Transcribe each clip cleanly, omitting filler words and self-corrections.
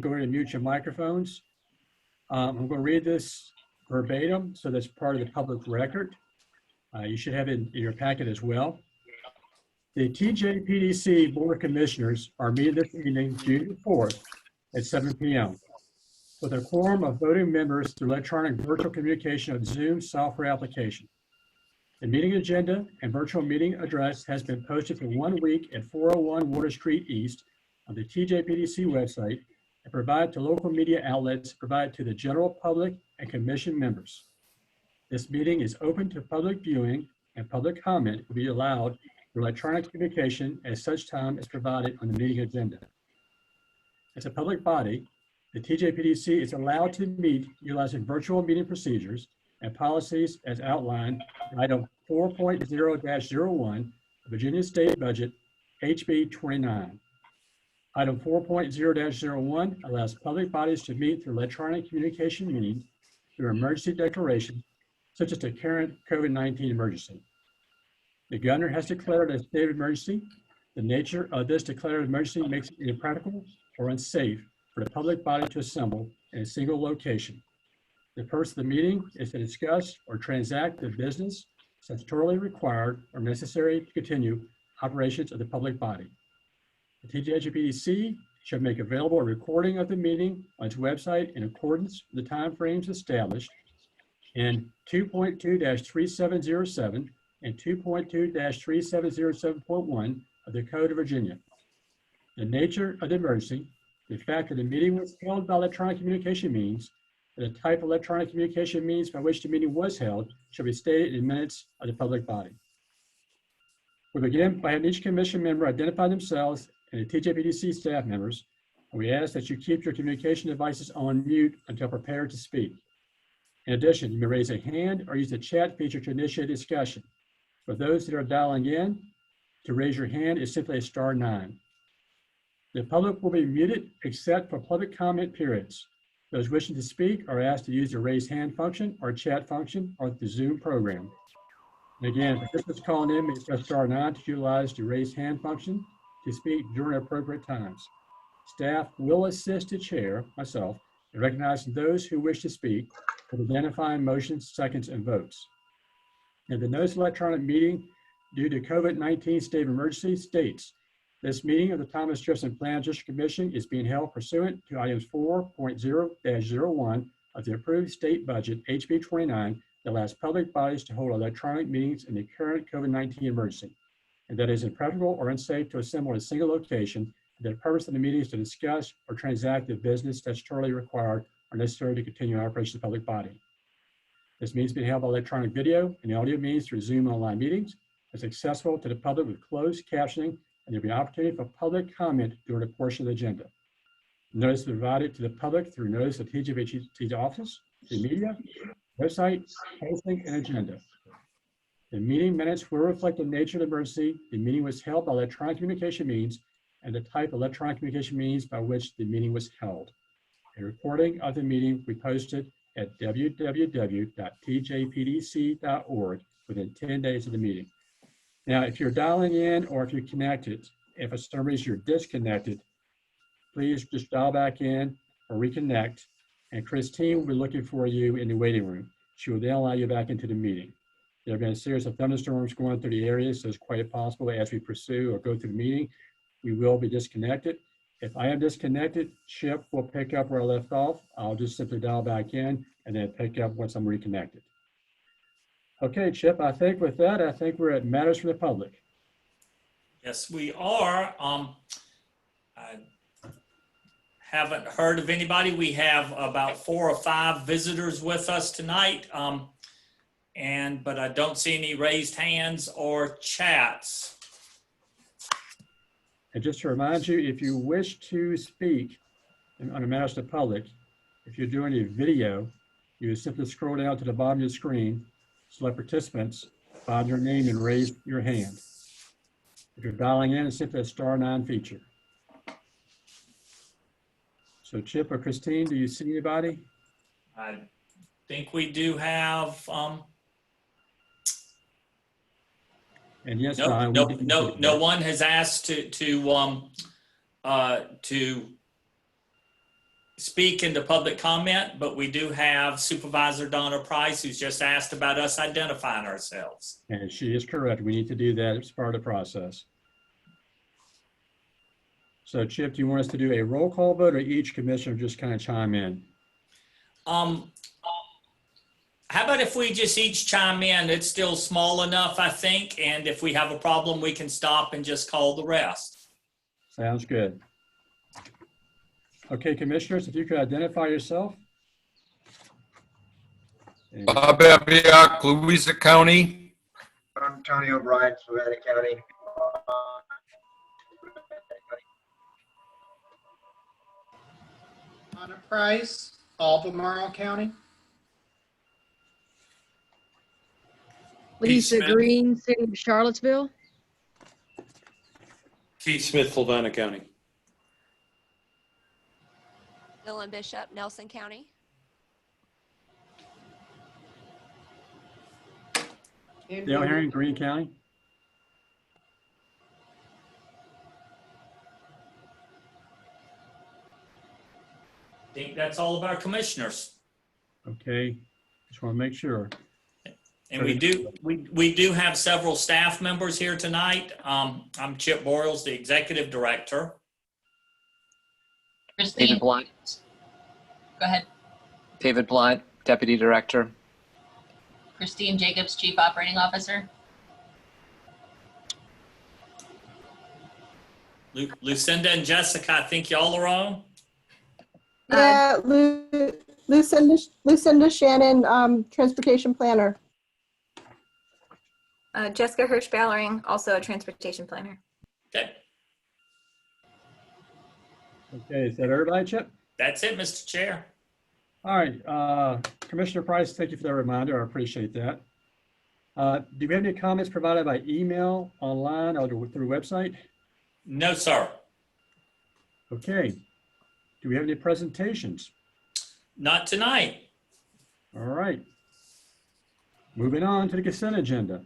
go ahead and mute your microphones. I'm going to read this verbatim, so that's part of the public record. You should have it in your packet as well. The TJPDC Board of Commissioners are meeting this evening, June 4th at 7 p.m. with a quorum of voting members through electronic virtual communication of Zoom software application. The meeting agenda and virtual meeting address has been posted for 1 week at 401 Water Street East on the TJPDC website and provided to local media outlets, provided to the general public and commission members. This meeting is open to public viewing, and public comment will be allowed through electronic communication at such time as provided on the meeting agenda. As a public body, the TJPDC is allowed to meet utilizing virtual meeting procedures and policies as outlined in item 4.0-01, Virginia State Budget, HB 29. Item 4.0-01 allows public bodies to meet through electronic communication means through emergency declaration, such as the current COVID-19 emergency. The governor has declared a state of emergency. The nature of this declared emergency makes it impractical or unsafe for the public body to assemble in a single location. The purpose of the meeting is to discuss or transact the business statutorily required or necessary to continue operations of the public body. The TJPDC shall make available a recording of the meeting on its website in accordance with the timeframes established in 2.2-3707 and 2.2-3707.1 of the Code of Virginia. The nature of the emergency, the fact that the meeting was held by electronic communication means, the type of electronic communication means by which the meeting was held shall be stated in minutes of the public body. We begin by having each commission member identify themselves and the TJPDC staff members, and we ask that you keep your communication devices on mute until prepared to speak. In addition, you may raise a hand or use the chat feature to initiate discussion. For those that are dialing in, to raise your hand is simply a *9. The public will be muted except for public comment periods. Those wishing to speak are asked to use the raise hand function or chat function or the Zoom program. And again, participants calling in may press *9 to utilize the raise hand function to speak during appropriate times. Staff will assist the chair, myself, in recognizing those who wish to speak with identifying motions, seconds, and votes. And the notice of electronic meeting due to COVID-19 state of emergency states, this meeting of the Thomas Jefferson Plan District Commission is being held pursuant to items 4.0-01 of the approved state budget, HB 29, that allows public bodies to hold electronic meetings in the current COVID-19 emergency, and that is impractical or unsafe to assemble in a single location, and the purpose of the meeting is to discuss or transact the business statutorily required or necessary to continue operations of the public body. This meeting is being held by electronic video and audio means through Zoom online meetings. It's accessible to the public with closed captioning, and there'll be an opportunity for public comment during a portion of the agenda. Notice is provided to the public through notice of TJPDC's office, the media, website, posting, and agenda. The meeting minutes will reflect the nature of the emergency. The meeting was held by electronic communication means and the type of electronic communication means by which the meeting was held. A recording of the meeting will be posted at www.tjpdc.org within 10 days of the meeting. Now, if you're dialing in or if you're connected, if for some reason you're disconnected, please just dial back in or reconnect, and Christine will be looking for you in the waiting room. She will then allow you back into the meeting. There have been a series of thunderstorms going through the area, so it's quite possible that as we pursue or go through the meeting, we will be disconnected. If I am disconnected, Chip will pick up where I left off. I'll just simply dial back in and then pick up once I'm reconnected. Okay, Chip, I think with that, I think we're at matters from the public. Yes, we are. I haven't heard of anybody. We have about 4 or 5 visitors with us tonight, but I don't see any raised hands or chats. And just to remind you, if you wish to speak on a matters to the public, if you're doing a video, you simply scroll down to the bottom of your screen, select participants, find your name and raise your hand. If you're dialing in, it's simply a *9 feature. So Chip or Christine, do you see anybody? I think we do have, and yes, no one has asked to speak into public comment, but we do have Supervisor Donna Price, who's just asked about us identifying ourselves. And she is correct. We need to do that as part of the process. So Chip, do you want us to do a roll call vote or each commissioner just kind of chime in? How about if we just each chime in? It's still small enough, I think, and if we have a problem, we can stop and just call the rest. Sounds good. Okay, commissioners, if you could identify yourself. Bob Abiak, Louisa County. I'm Tony O'Brien, Fluvanna County. Donna Price, Albemarle County. Lisa Smith. Greene, City of Charlottesville. Keith Smith, Fluvanna County. Dylan Bishop, Nelson County. Dale Herring, Greene County. I think that's all of our commissioners. Okay, just want to make sure. And we do have several staff members here tonight. I'm Chip Boyles, the Executive Director. Christine, David Blunt. go ahead. David Blunt, Deputy Director. Christine Jacobs, Chief Operating Officer. Lucinda and Jessica, I think y'all are on. Yeah, Lucinda Shannon, Transportation Planner. Jessica Hirsch-Ballering, also a transportation planner. Okay, Okay, is that everybody, Chip? that's it, Mr. Chair. All right, Commissioner Price, thank you for that reminder. I appreciate that. Do we have any comments provided by email, online, or through website? No, sir. Okay. Do we have any presentations? Not tonight. All right. Moving on to the consent agenda.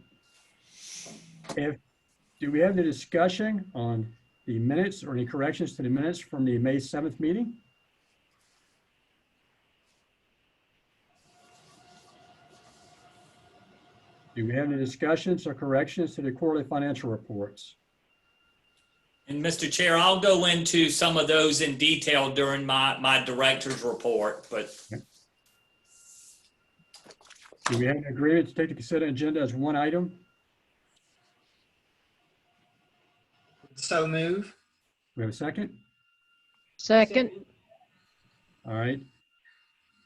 Do we have any discussion on the minutes or any corrections to the minutes from the May 7th meeting? Do we have any discussions or corrections to the quarterly financial reports? And Mr. Chair, I'll go into some of those in detail during my director's report, but Do we have an agreement to take the consent agenda as one item? So move. We have a second? Second. All right.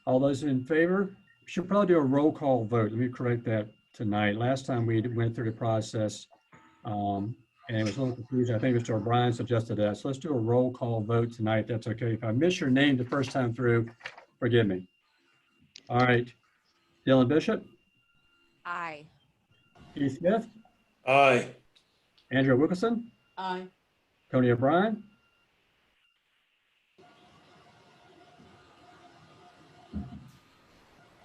All those in favor? We should probably do a roll call vote. Let me correct that tonight. Last time we went through the process and it was a little confusing. I think Mr. O'Brien suggested that. So let's do a roll call vote tonight. That's okay. If I miss your name the first time through, forgive me. All right. Dylan Bishop, Aye. Keith Smith, Aye. Andrea Wilkerson, Aye. Tony O'Brien,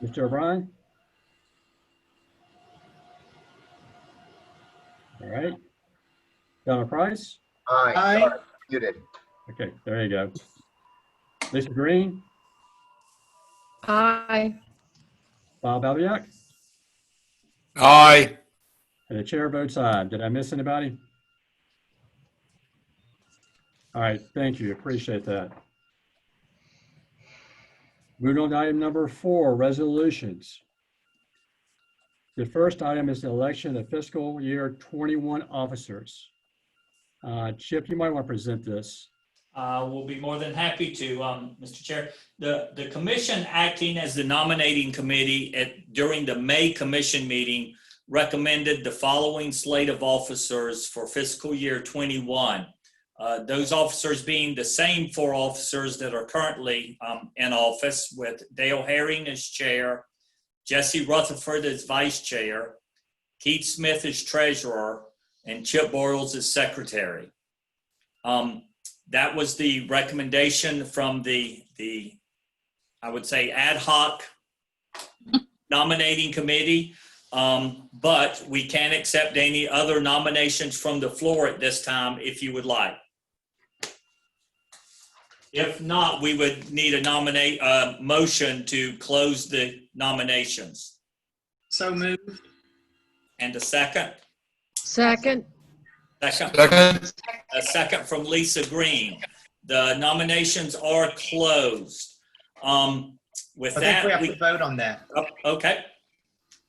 Mr. O'Brien. All right. Donna Price. Aye. Aye. Sorry, muted. Okay, there you go. Lisa Greene, Aye. Bob Albiak, Aye. and the chair votes aye. Did I miss anybody? All right, thank you. Appreciate that. Moving on to item number 4, resolutions. The first item is the election of fiscal year 21 officers. Chip, you might want to present this. we'll be more than happy to, Mr. Chair. The commission acting as the nominating committee during the May commission meeting recommended the following slate of officers for fiscal year 21. Those officers being the same 4 officers that are currently in office, with Dale Herring as chair, Jesse Rutherford as vice chair, Keith Smith as treasurer, and Chip Boyles as secretary. That was the recommendation from the I would say ad hoc nominating committee, but we can accept any other nominations from the floor at this time if you would like. If not, we would need a motion to close the nominations. So moved. And a second? Second. Second. A second from Lisa Greene. The nominations are closed. With I think we that, have to vote on that. okay.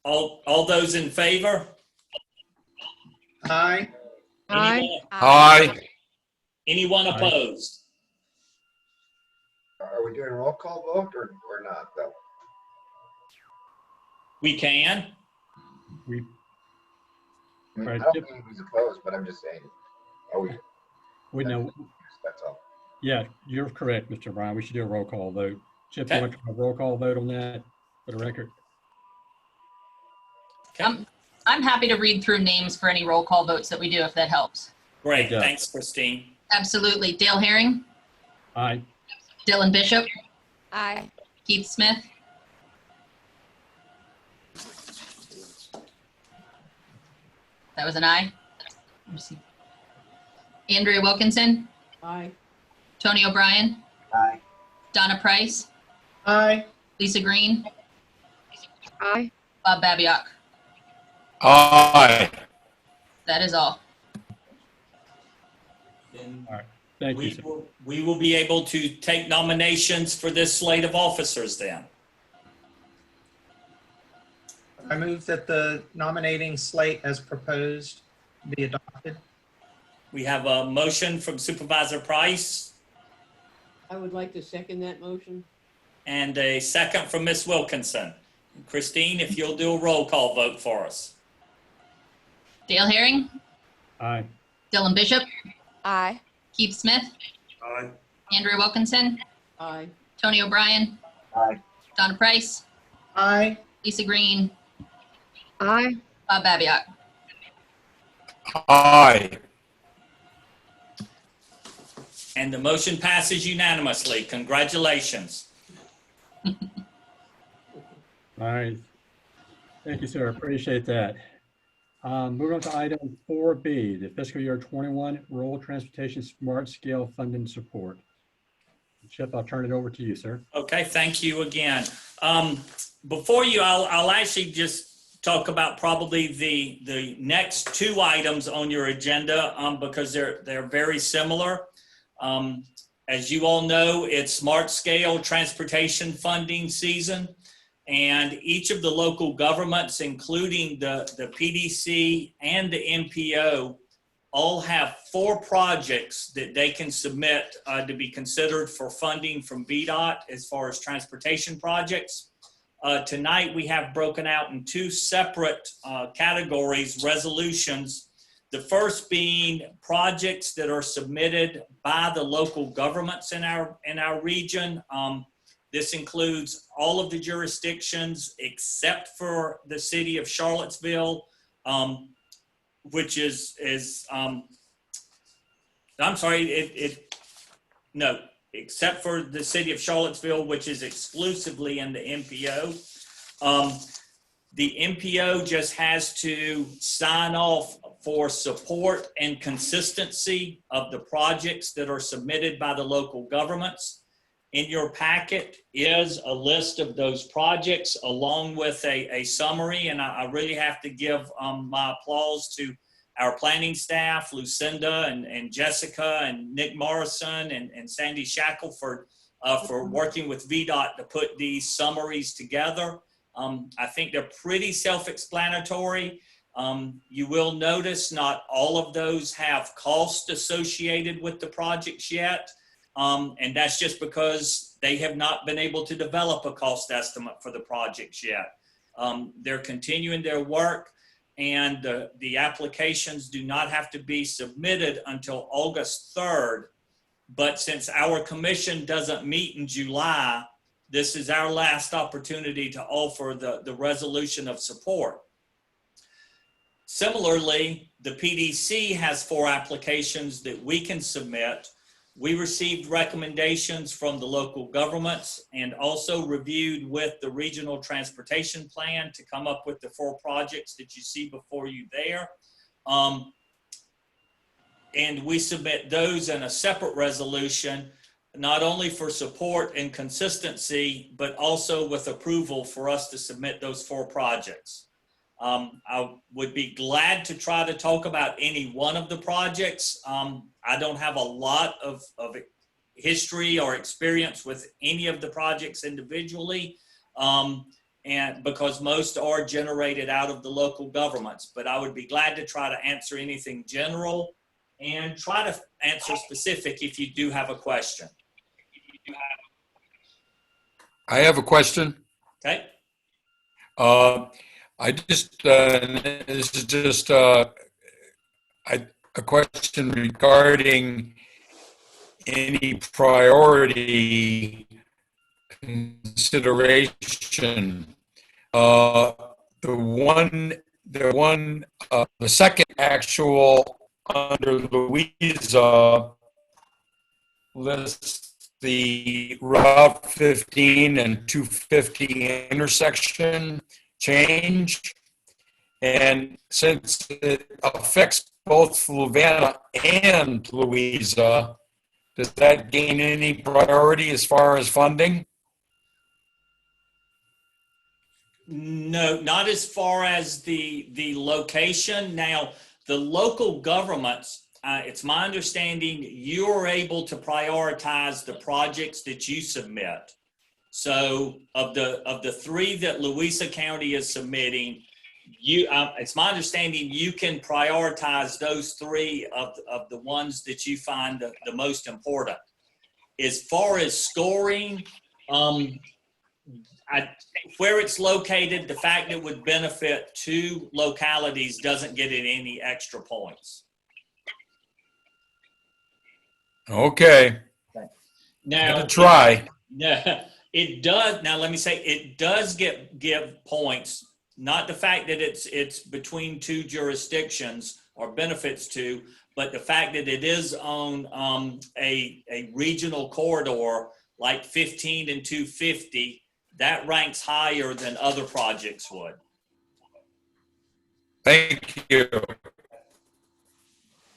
All those in favor? Aye. Aye. Aye. Anyone opposed? Are we doing a roll call vote or not, though? We can. We, I mean, Right. I don't think he's opposed, but I'm just saying, are we? we know, That's all. yeah, you're correct, Mr. Brown. We should do a roll call vote. Chip, you Okay. want to do a roll call vote on that for the record? Okay. I'm happy to read through names for any roll call votes that we do, if that helps. Great. Yeah. Thanks, Christine. Absolutely. Dale Herring, Aye. Dylan Bishop, Aye. Keith Smith, that was an aye. Let me see. Andrea Wilkinson, Aye. Tony O'Brien, Aye. Donna Price, Aye. Lisa Greene, Aye. Bob Babiak. Aye. That is all. Then Thank you, sir. we will be able to take nominations for this slate of officers then. I move that the nominating slate as proposed be adopted. We have a motion from Supervisor Price I would like to second that motion. and a second from Ms. Wilkinson. Christine, if you'll do a roll call vote for us. Dale Herring, Aye. Dylan Bishop, Aye. Keith Smith, Aye. Andrea Wilkinson, Aye. Tony O'Brien, Aye. Donna Price, Aye. Lisa Greene, Aye. Bob Babiak. Aye. And the motion passes unanimously. Congratulations. All right. Thank you, sir. Appreciate that. Moving on to item 4B, the fiscal year 21 Rural Transportation Smart Scale Funding Support. Chip, I'll turn it over to you, sir. Okay, thank you again. Before you, I'll actually just talk about probably the next two items on your agenda because they're very similar. As you all know, it's smart scale transportation funding season, and each of the local governments, including the PDC and the MPO, all have 4 projects that they can submit to be considered for funding from VDOT as far as transportation projects. Tonight, we have broken out in 2 separate categories, resolutions. The first being projects that are submitted by the local governments in our region. This includes all of the jurisdictions except for the City of Charlottesville, which except for the City of Charlottesville, which is exclusively in the MPO. The MPO just has to sign off for support and consistency of the projects that are submitted by the local governments. In your packet is a list of those projects along with a summary, and I really have to give my applause to our planning staff, Lucinda and Jessica and Nick Morrison and Sandy Shackle for working with VDOT to put these summaries together. I think they're pretty self-explanatory. You will notice not all of those have cost associated with the projects yet. And that's just because they have not been able to develop a cost estimate for the projects yet. They're continuing their work, and the applications do not have to be submitted until August 3rd. But since our commission doesn't meet in July, this is our last opportunity to offer the resolution of support. Similarly, the PDC has 4 applications that we can submit. We received recommendations from the local governments and also reviewed with the regional transportation plan to come up with the 4 projects that you see before you there. And we submit those in a separate resolution. not only for support and consistency, but also with approval for us to submit those 4 projects. I would be glad to try to talk about any one of the projects. I don't have a lot of history or experience with any of the projects individually, and because most are generated out of the local governments, but I would be glad to try to answer anything general and try to answer specific if you do have a question. I have a question. Okay. I just, this is just a question regarding any priority consideration. The second actual under Louisa lists the Route 15 and 250 intersection change. And since it affects both Fluvanna and Louisa, does that gain any priority as far as funding? No, not as far as the location. Now, the local governments, it's my understanding you are able to prioritize the projects that you submit. So of the 3 that Louisa County is submitting, it's my understanding you can prioritize those 3 of the ones that you find the most important. As far as scoring, where it's located, the fact it would benefit 2 localities doesn't get it any extra points. Okay. Now, Gotta try. Yeah, it does. Now, let me say, it does give points, not the fact that it's between 2 jurisdictions or benefits to, but the fact that it is on a regional corridor like 15 and 250, that ranks higher than other projects would. Thank you.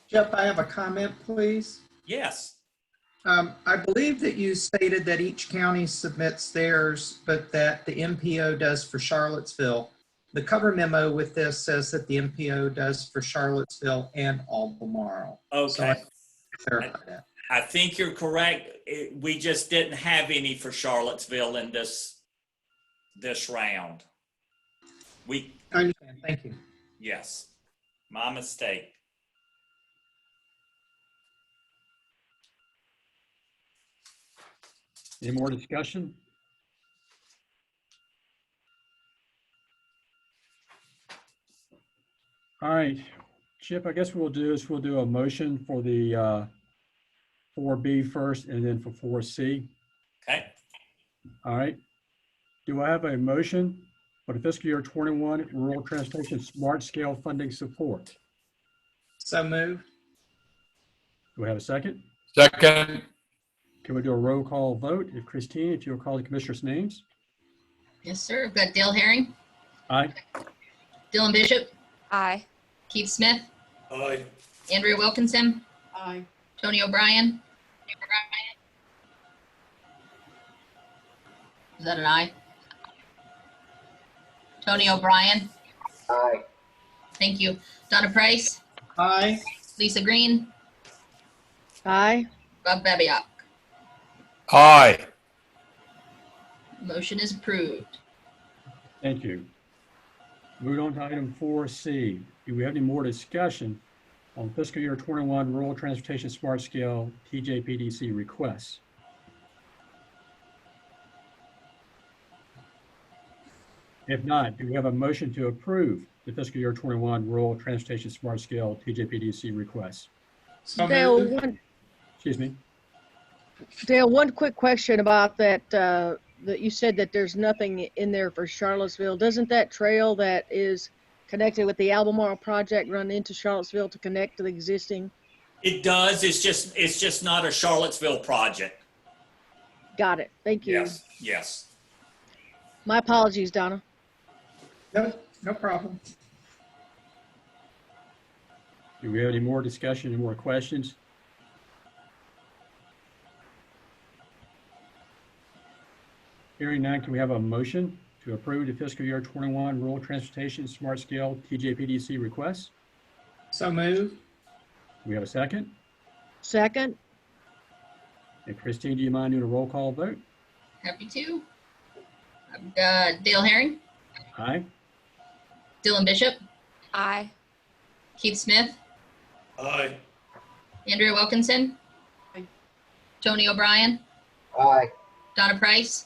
Jeff, I have a comment, please. Yes. I believe that you stated that each county submits theirs, but that the MPO does for Charlottesville. The cover memo with this says that the MPO does for Charlottesville and Albemarle. So Okay. clarify that. I think you're correct. We just didn't have any for Charlottesville in this round. I understand. Thank you. Yes, my mistake. Any more discussion? All right, Chip, I guess what we'll do is we'll do a motion for the 4B first and then for 4C. Okay. All right. Do I have a motion for the fiscal year 21 rural transportation smart scale funding support? So moved. Do we have a second? Second. Can we do a roll call vote? If Christine, if you'll call the commissioners' names. Yes, sir. We've got Dale Herring, Aye. Dylan Bishop, Aye. Keith Smith, Aye. Andrea Wilkinson, Aye. Tony O'Brien. Is that an aye? Tony O'Brien. Aye. Thank you. Donna Price, Aye. Lisa Greene, Aye. Rob Babiak. Aye. Motion is approved. Thank you. Moving on to item 4C. Do we have any more discussion on fiscal year 21 rural transportation smart scale TJPDC requests? If not, do we have a motion to approve the fiscal year 21 rural transportation smart scale TJPDC requests? So Dale, moved. Excuse me. one quick question about that, that you said that there's nothing in there for Charlottesville. Doesn't that trail that is connected with the Albemarle project run into Charlottesville to connect to the existing? It does. It's just not a Charlottesville project. Got it. Thank you. Yes. Yes. My apologies, Donna. No problem. Do we have any more discussion, any more questions? Hearing none, can we have a motion to approve the fiscal year 21 rural transportation smart scale TJPDC request? So moved. We have a second. Second. And Christine, do you mind doing a roll call vote? Happy to. Dale Herring, Aye. Dylan Bishop, Aye. Keith Smith, Aye. Andrea Wilkinson, Aye. Tony O'Brien, Aye. Donna Price,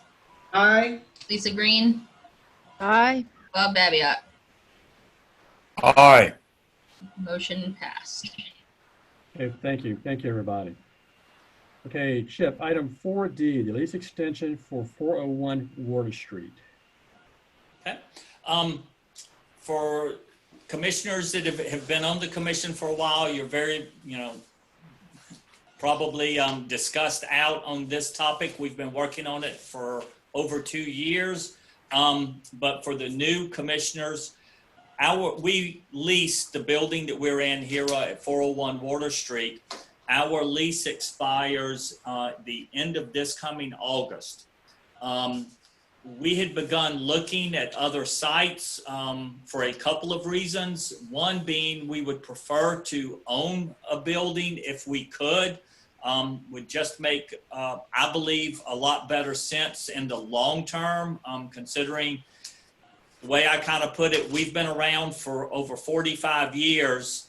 Aye. Lisa Greene, Aye. Bob Babiot. Aye. Motion passed. Okay, thank you. Thank you, everybody. Okay, Chip, item 4D, the lease extension for 401 Water Street. Okay. For commissioners that have been on the commission for a while, you're very, probably discussed out on this topic. We've been working on it for over 2 years. But for the new commissioners, we lease the building that we're in here at 401 Water Street. Our lease expires the end of this coming August. We had begun looking at other sites for a couple of reasons. One being we would prefer to own a building if we could. Would just make, I believe, a lot better sense in the long term, considering the way I kind of put it, we've been around for over 45 years.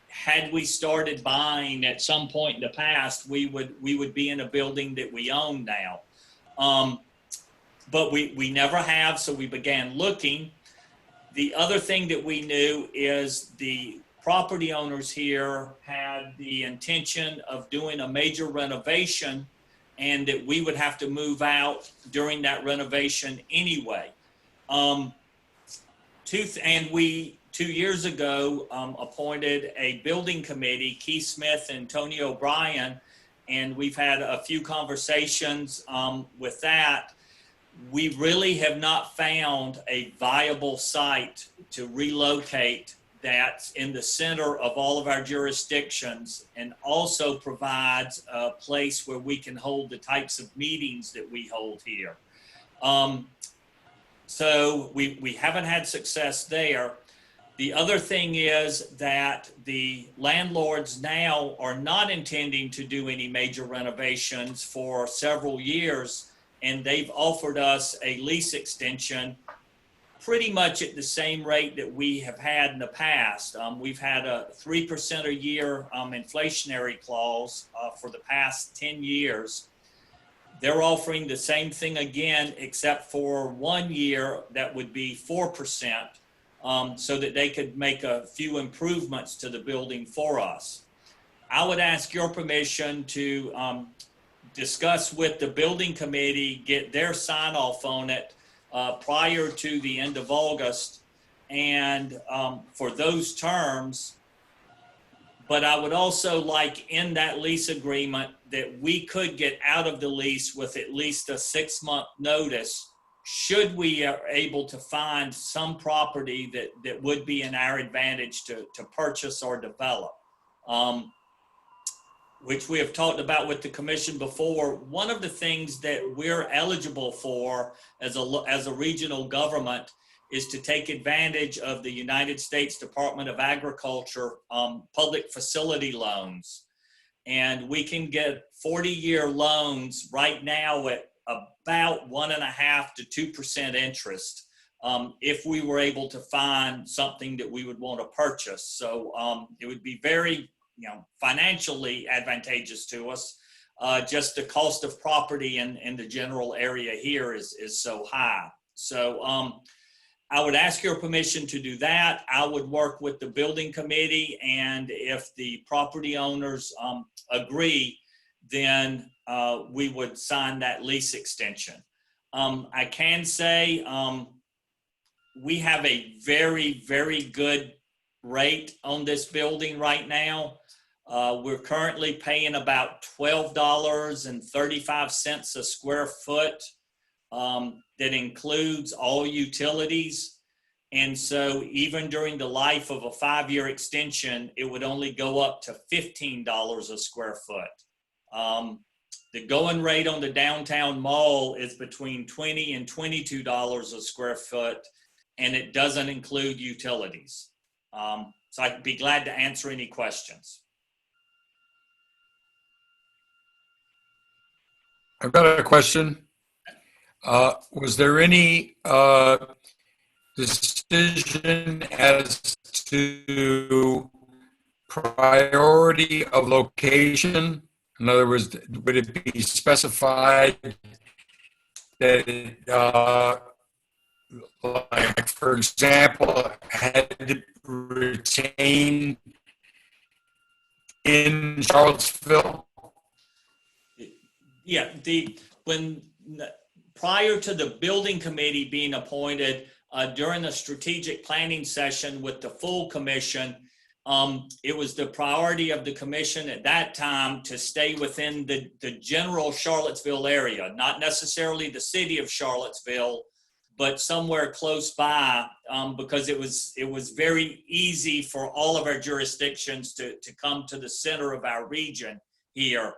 Had we started buying at some point in the past, we would be in a building that we own now. But we never have, so we began looking. The other thing that we knew is the property owners here had the intention of doing a major renovation and that we would have to move out during that renovation anyway. And we 2 years ago appointed a building committee, Keith Smith and Tony O'Brien, and we've had a few conversations with that. We really have not found a viable site to relocate that's in the center of all of our jurisdictions and also provides a place where we can hold the types of meetings that we hold here. So we haven't had success there. The other thing is that the landlords now are not intending to do any major renovations for several years, and they've offered us a lease extension pretty much at the same rate that we have had in the past. We've had a 3% a year inflationary clause for the past 10 years. They're offering the same thing again, except for 1 year that would be 4%, so that they could make a few improvements to the building for us. I would ask your permission to discuss with the building committee, get their sign off on it prior to the end of August, and for those terms. But I would also like in that lease agreement that we could get out of the lease with at least a 6-month notice should we are able to find some property that would be in our advantage to purchase or develop, which we have talked about with the commission before. One of the things that we're eligible for as a regional government is to take advantage of the United States Department of Agriculture public facility loans. And we can get 40-year loans right now at about 1.5% to 2% interest if we were able to find something that we would want to purchase. So it would be very financially advantageous to us. Just the cost of property in the general area here is so high. So I would ask your permission to do that. I would work with the building committee, and if the property owners agree, then we would sign that lease extension. I can say we have a very, very good rate on this building right now. We're currently paying about $12.35 a square foot. That includes all utilities. And so even during the life of a 5-year extension, it would only go up to $15 a square foot. The going rate on the downtown mall is between $20 and $22 a square foot, and it doesn't include utilities. So I'd be glad to answer any questions. I've got a question. Was there any decision as to priority of location? In other words, would it be specified that, like, for example, had to retain in Charlottesville? Yeah, prior to the building committee being appointed, during the strategic planning session with the full commission, it was the priority of the commission at that time to stay within the general Charlottesville area, not necessarily the city of Charlottesville, but somewhere close by, because it was very easy for all of our jurisdictions to come to the center of our region here.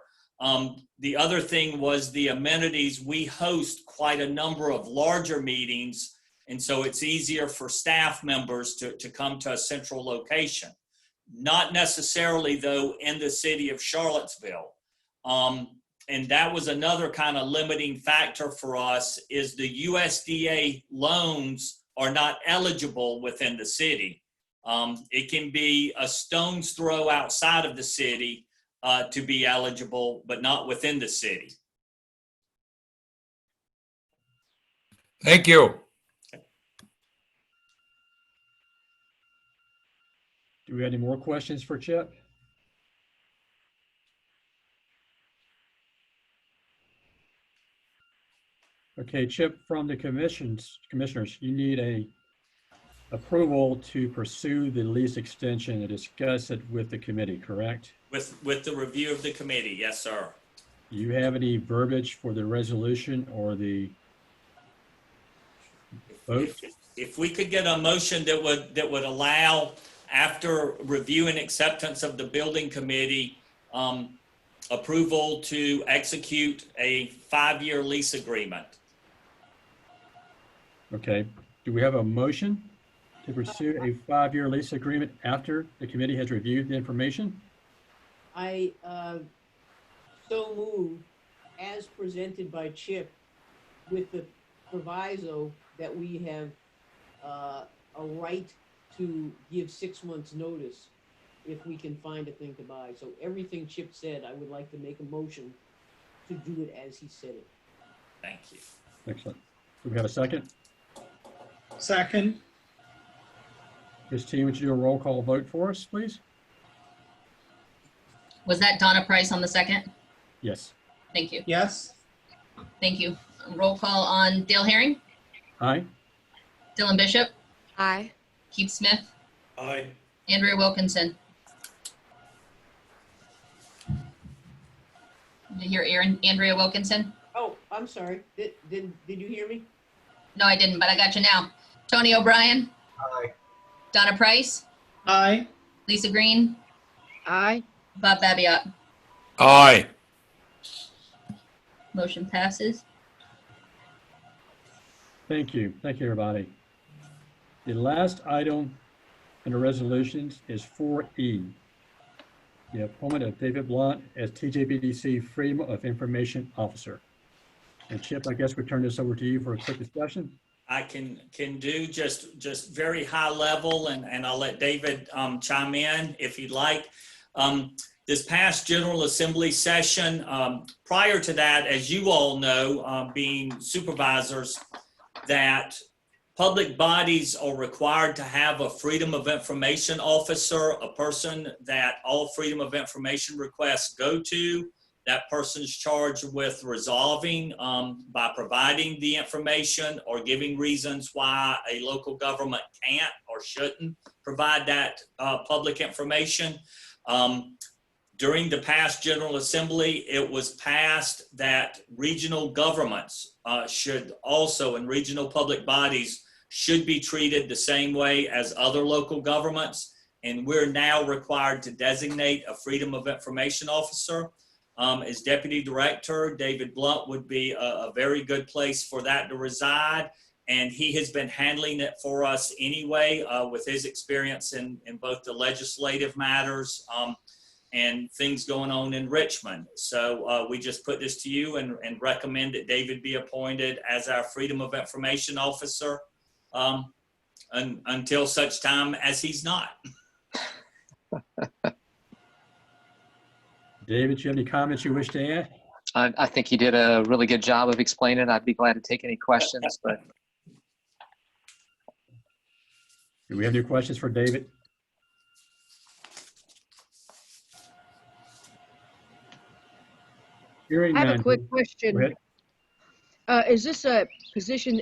The other thing was the amenities. We host quite a number of larger meetings, and so it's easier for staff members to come to a central location. Not necessarily, though, in the city of Charlottesville. And that was another kind of limiting factor for us, is the USDA loans are not eligible within the city. It can be a stone's throw outside of the city to be eligible, but not within the city. Thank you. Do we have any more questions for Chip? Okay, Chip, from the commissioners, you need a approval to pursue the lease extension and discuss it with the committee, correct? With the review of the committee, yes, sir. Do you have any verbiage for the resolution or the vote? If we could get a motion that would allow, after review and acceptance of the building committee, approval to execute a 5-year lease agreement. Okay, do we have a motion to pursue a 5-year lease agreement after the committee has reviewed the information? I so move as presented by Chip, with the proviso that we have a right to give 6 months notice if we can find a thing to buy. So everything Chip said, I would like to make a motion to do it as he said it. Thank you. Excellent. Do we have a second? Second. Christine, would you do a roll call vote for us, please? Was that Donna Price on the second? Yes. Thank you. Yes. Thank you. Roll call on Dale Herring, Aye. Dylan Bishop, Aye. Keith Smith, Aye. Andrea Wilkinson. Did you hear Andrea Wilkinson? Oh, I'm sorry. Did you hear me? No, I didn't, but I got you now. Tony O'Brien, Aye. Donna Price, Aye. Lisa Greene, Aye. Bob Babiot. Aye. Motion passes. Thank you. Thank you, everybody. The last item in the resolutions is 4E, the appointment of David Blunt as TJPDC Freedom of Information Officer. And Chip, I guess we turn this over to you for a quick discussion. I can do just very high level, and I'll let David chime in if he'd like. This past General Assembly session, prior to that, as you all know, being supervisors, that public bodies are required to have a Freedom of Information officer, a person that all Freedom of Information requests go to. That person's charged with resolving by providing the information or giving reasons why a local government can't or shouldn't provide that public information. During the past General Assembly, it was passed that regional governments should also, and regional public bodies should be treated the same way as other local governments. And we're now required to designate a Freedom of Information officer. as deputy director. David Blunt would be a very good place for that to reside. And he has been handling it for us anyway, with his experience in both the legislative matters and things going on in Richmond. So we just put this to you and recommend that David be appointed as our Freedom of Information Officer until such time as he's not. David, do you have any comments you wish to add? I think you did a really good job of explaining it. I'd be glad to take any questions, but Do we have any questions for David? Hearing I have none. a quick Go question. ahead. Is this a position,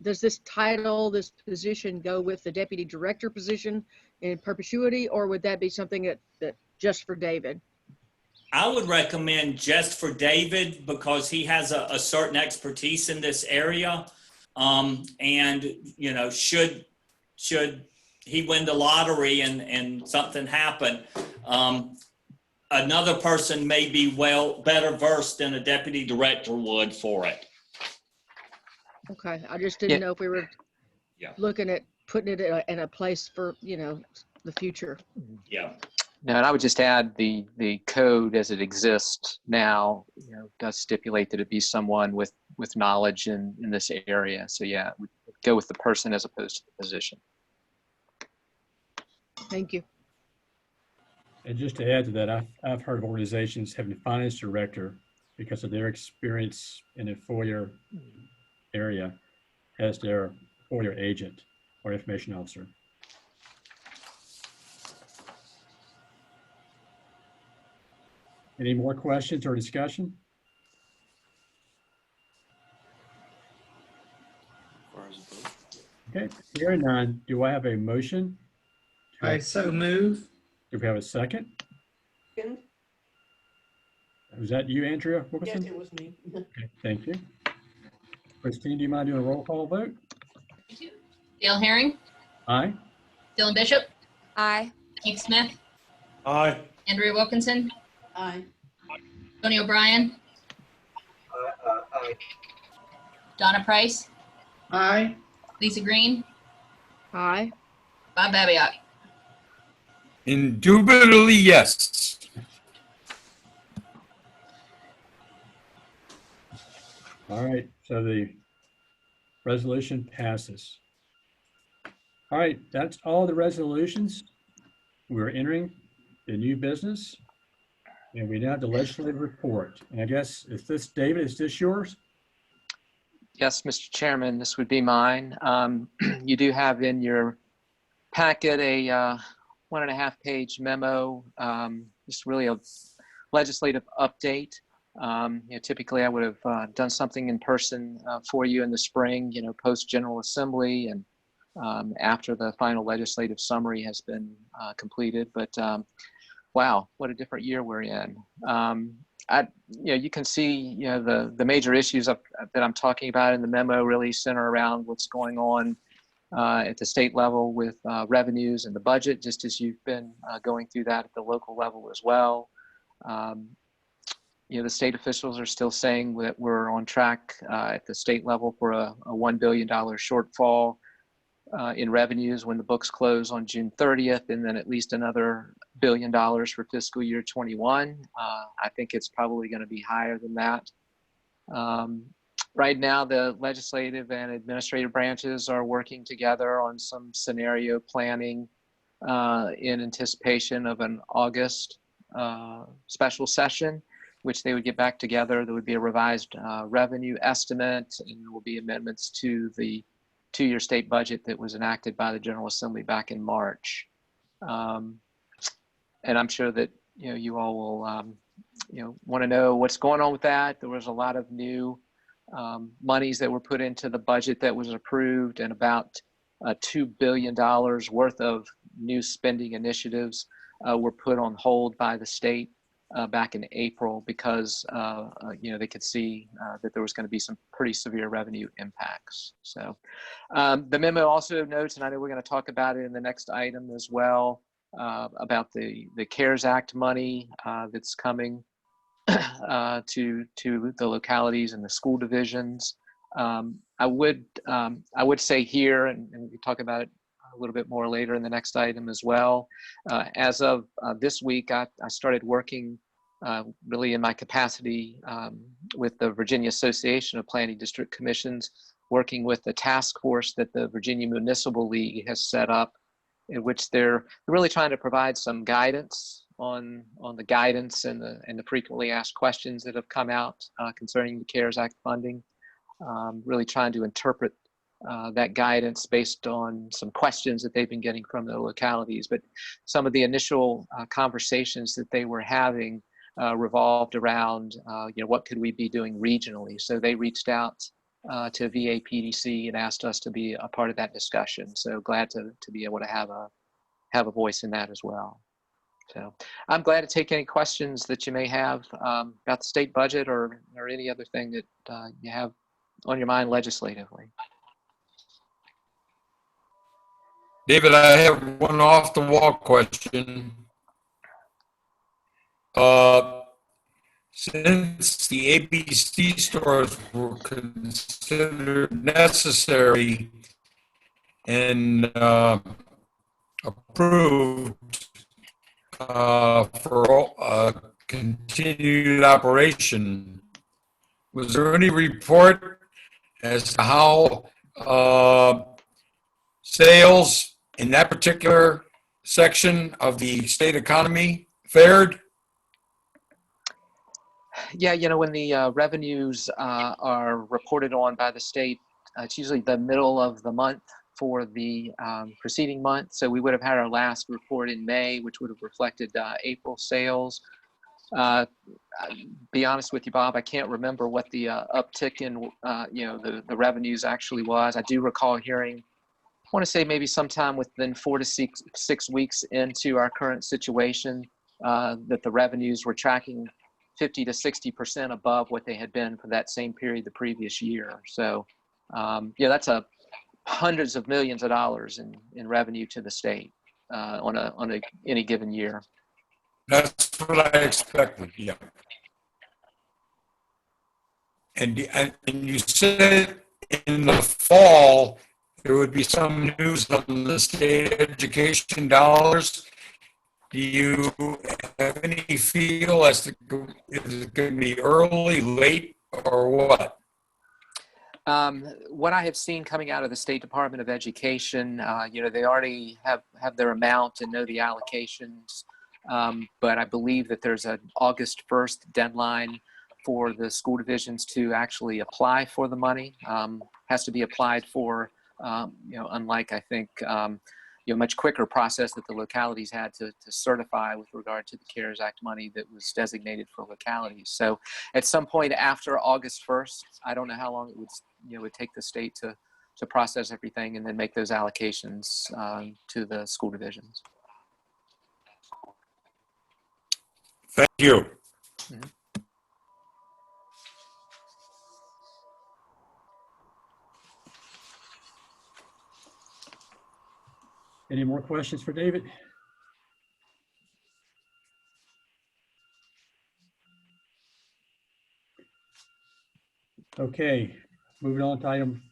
does this title, this position go with the deputy director position in perpetuity, or would that be something that just for David? I would recommend just for David because he has a certain expertise in this area. And, you know, should he win the lottery and something happen, another person may be better versed than a deputy director would for it. Okay, I just didn't Yeah. know if we were looking at putting it in a place for, you know, the future. Yeah. no, and I would just add the code as it exists now, you know, does stipulate that it be someone with knowledge in this area. So yeah, we go with the person as opposed to the position. Thank you. And just to add to that, I've heard of organizations having a finance director because of their experience in the FOIA area as their FOIA agent or information officer. Any more questions or discussion? Okay, hearing none, do I have a motion? I so move. Do we have a second? Second? Was that you, Andrea Yes, Wilkinson? it was me. Okay, thank you. Christine, do you mind doing a roll call vote? Dale Herring, Aye. Dylan Bishop, Aye. Keith Smith, Aye. Andrea Wilkinson, Aye. Tony O'Brien, Donna Price, Aye. Lisa Greene, Aye. Bob Babiak. Indubitably, yes. All right, so the resolution passes. All right, that's all the resolutions. We're entering the new business. And we now have the legislative report. And I guess, is this, David, is this yours? Yes, Mr. Chairman, this would be mine. You do have in your packet a 1.5-page memo. Just really a legislative update. You know, typically I would have done something in person for you in the spring, you know, post General Assembly and after the final legislative summary has been completed. But wow, what a different year we're in. You know, you can see, you know, the major issues that I'm talking about in the memo really center around what's going on at the state level with revenues and the budget, just as you've been going through that at the local level as well. You know, the state officials are still saying that we're on track at the state level for a $1 billion shortfall in revenues when the books close on June 30th, and then at least another $1 billion for fiscal year 21. I think it's probably going to be higher than that. Right now, the legislative and administrative branches are working together on some scenario planning in anticipation of an August special session, which they would get back together. There would be a revised revenue estimate, and there will be amendments to the two-year state budget that was enacted by the General Assembly back in March. And I'm sure that, you know, you all will, you know, want to know what's going on with that. There was a lot of new monies that were put into the budget that was approved, and about $2 billion worth of new spending initiatives were put on hold by the state back in April because you know, they could see that there was going to be some pretty severe revenue impacts. So the memo also notes, and I know we're going to talk about it in the next item as well, about the CARES Act money that's coming to the localities and the school divisions. I would say here, and we talk about it a little bit more later in the next item as well. As of this week, I started working really in my capacity with the Virginia Association of Planning District Commissions, working with the task force that the Virginia Municipal League has set up, in which they're really trying to provide some guidance on the guidance and the frequently asked questions that have come out concerning the CARES Act funding. Really trying to interpret that guidance based on some questions that they've been getting from the localities. But some of the initial conversations that they were having revolved around, what could we be doing regionally? So they reached out to VAPDC and asked us to be a part of that discussion. So glad to be able to have a voice in that as well. So I'm glad to take any questions that you may have about the state budget or any other thing that you have on your mind legislatively. David, I have one off the wall question. Since the ABC stores were considered necessary and approved for continued operation, was there any report as to how sales in that particular section of the state economy fared? Yeah, when the revenues are reported on by the state, it's usually the middle of the month for the preceding month. So we would have had our last report in May, which would have reflected April sales. Be honest with you, Bob, I can't remember what the uptick in the revenues actually was. I do recall hearing, I want to say maybe sometime within 4 to 6 weeks into our current situation, that the revenues were tracking 50 to 60% above what they had been for that same period the previous year. So that's hundreds of millions of dollars in revenue to the state on any given year. That's what I expected, yeah. And you said in the fall there would be some news on the state education dollars. Do you have any feel as to is it going to be early, late, or what? What I have seen coming out of the State Department of Education, they already have their amount and know the allocations. But I believe that there's an August 1st deadline for the school divisions to actually apply for the money. Has to be applied for, unlike I think, much quicker process that the localities had to certify with regard to the CARES Act money that was designated for localities. So at some point after August 1st, I don't know how long it would take the state to process everything and then make those allocations to the school divisions. Thank you. Mm-hmm. Any more questions for David? Okay, moving on to item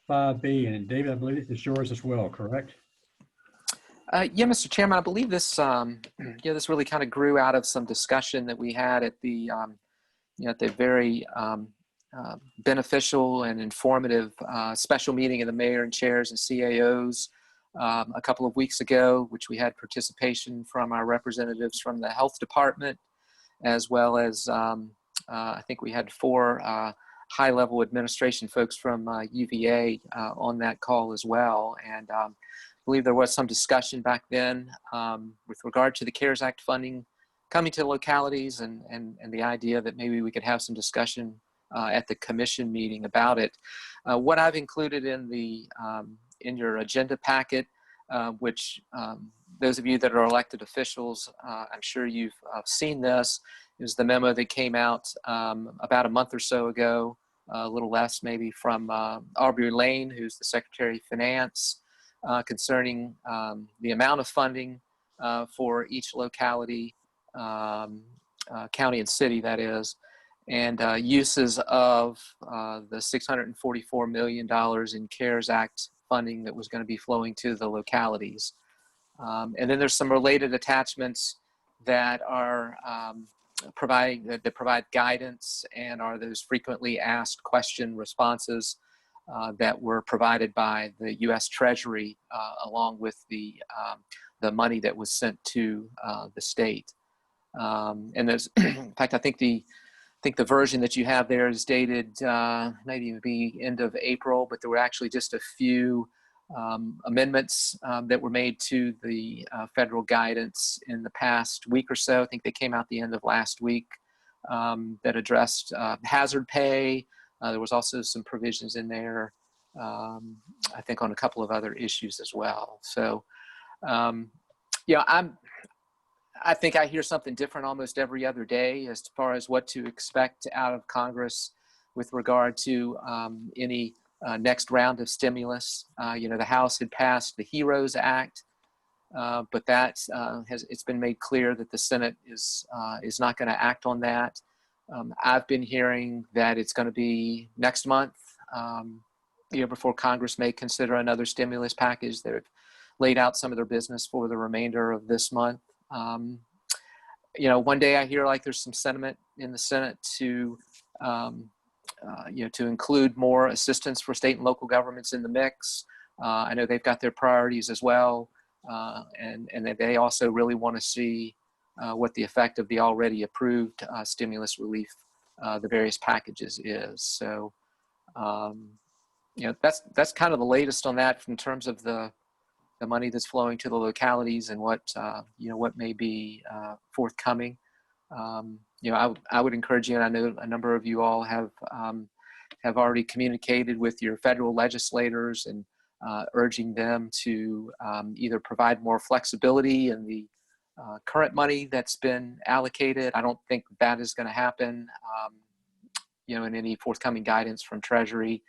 5B, and David, I believe this is yours as well, correct? Yeah, Mr. Chairman, I believe this, this really kind of grew out of some discussion that we had at the, at the very beneficial and informative special meeting of the mayor and chairs and CAOs a couple of weeks ago, which we had participation from our representatives from the health department, as well as I think we had 4 high-level administration folks from UVA on that call as well. And I believe there was some discussion back then with regard to the CARES Act funding coming to localities and the idea that maybe we could have some discussion at the commission meeting about it. What I've included in your agenda packet, which those of you that are elected officials, I'm sure you've seen this, is the memo that came out about a month or so ago, a little less maybe, from Aubrey Lane, who's the Secretary of Finance, concerning the amount of funding for each locality county and city, that is, and uses of the $644 million in CARES Act funding that was going to be flowing to the localities. And then there's some related attachments that are that provide guidance and are those frequently asked question responses that were provided by the U.S. Treasury along with the money that was sent to the state. And there's, in fact, I think the version that you have there is dated maybe even be end of April, but there were actually just a few amendments that were made to the federal guidance in the past week or so. I think they came out the end of last week that addressed hazard pay. There was also some provisions in there, I think, on a couple of other issues as well. So, I think I hear something different almost every other day as far as what to expect out of Congress with regard to any next round of stimulus. The House had passed the HEROES Act, but that it's been made clear that the Senate is not going to act on that. I've been hearing that it's going to be next month, before Congress may consider another stimulus package. They've laid out some of their business for the remainder of this month. One day I hear like there's some sentiment in the Senate to include more assistance for state and local governments in the mix. I know they've got their priorities as well, and they also really want to see what the effect of the already approved stimulus relief, the various packages is. So, that's kind of the latest on that in terms of the money that's flowing to the localities and what may be forthcoming. I would encourage you, and I know a number of you all have already communicated with your federal legislators and urging them to either provide more flexibility in the current money that's been allocated. I don't think that is going to happen, in any forthcoming guidance from Treasury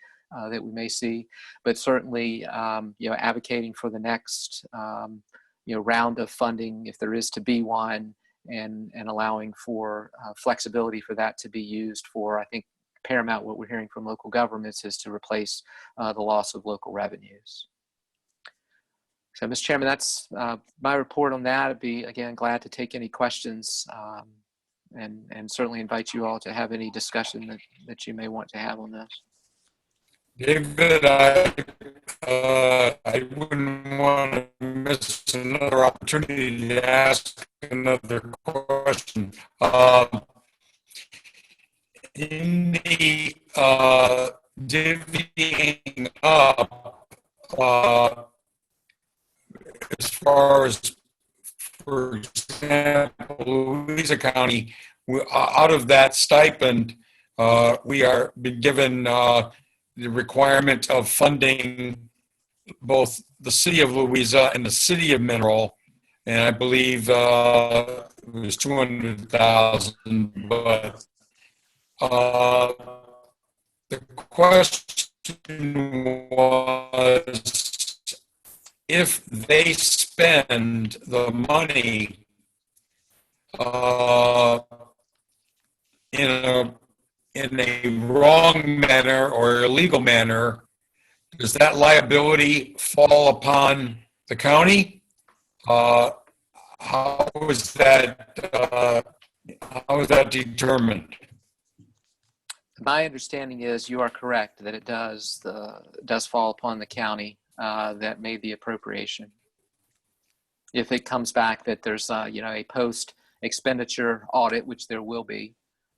that we may see, but certainly, advocating for the next, round of funding, if there is to be one, and allowing for flexibility for that to be used for, I think, paramount what we're hearing from local governments is to replace the loss of local revenues. So, Mr. Chairman, that's my report on that. I'd be, again, glad to take any questions and certainly invite you all to have any discussion that you may want to have on this. David, I wouldn't want to miss another opportunity to ask another question. In the divvying up, as far as, for example, Louisa County, out of that stipend, we are been given the requirement of funding both the city of Louisa and the city of Mineral, and I believe it was $200,000. But the question was, if they spend the money in a wrong manner or illegal manner, does that liability fall upon the county? How is that determined? My understanding is you are correct that it does fall upon the county that made the appropriation. If it comes back that there's a post expenditure audit, which there will be,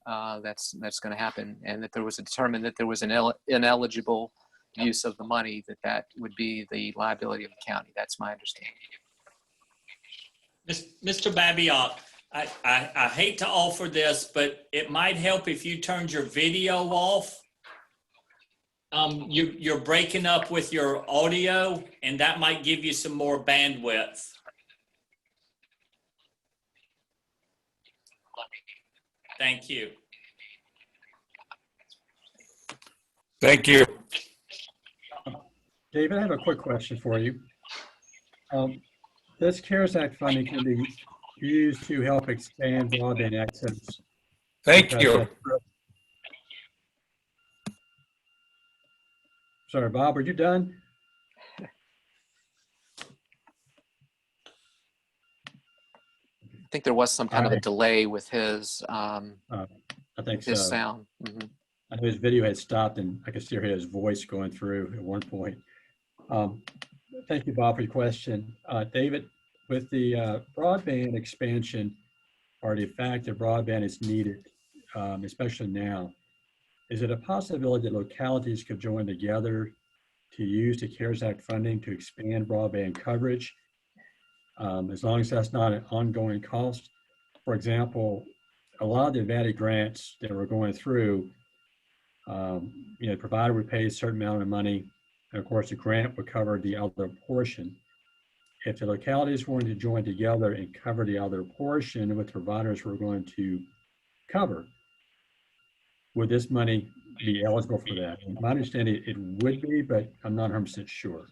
that's going to happen, and that there was determined that there was an ineligible use of the money, that would be the liability of the county. That's my understanding. Mr. Babiak, I hate to offer this, but it might help if you turned your video off. You're breaking up with your audio, and that might give you some more bandwidth. Thank you. Thank you. David, I have a quick question for you. This CARES Act funding can be used to help expand broadband access. Thank Because you. that's- Sorry, Bob, are you done? I think there was some kind of a Alright. delay with his I think his so. sound. Mhm. I know his video had stopped and I could still hear his voice going through at one point. Thank you, Bob, for your question. David, with the broadband expansion or the fact that broadband is needed, especially now, is it a possibility that localities could join together to use the CARES Act funding to expand broadband coverage, as long as that's not an ongoing cost? For example, a lot of the Valley grants that we're going through, the provider would pay a certain amount of money, and of course the grant would cover the other portion. If the localities wanted to join together and cover the other portion with providers we're going to cover, would this money be eligible for that? In my understanding, it would be, but I'm not 100% sure.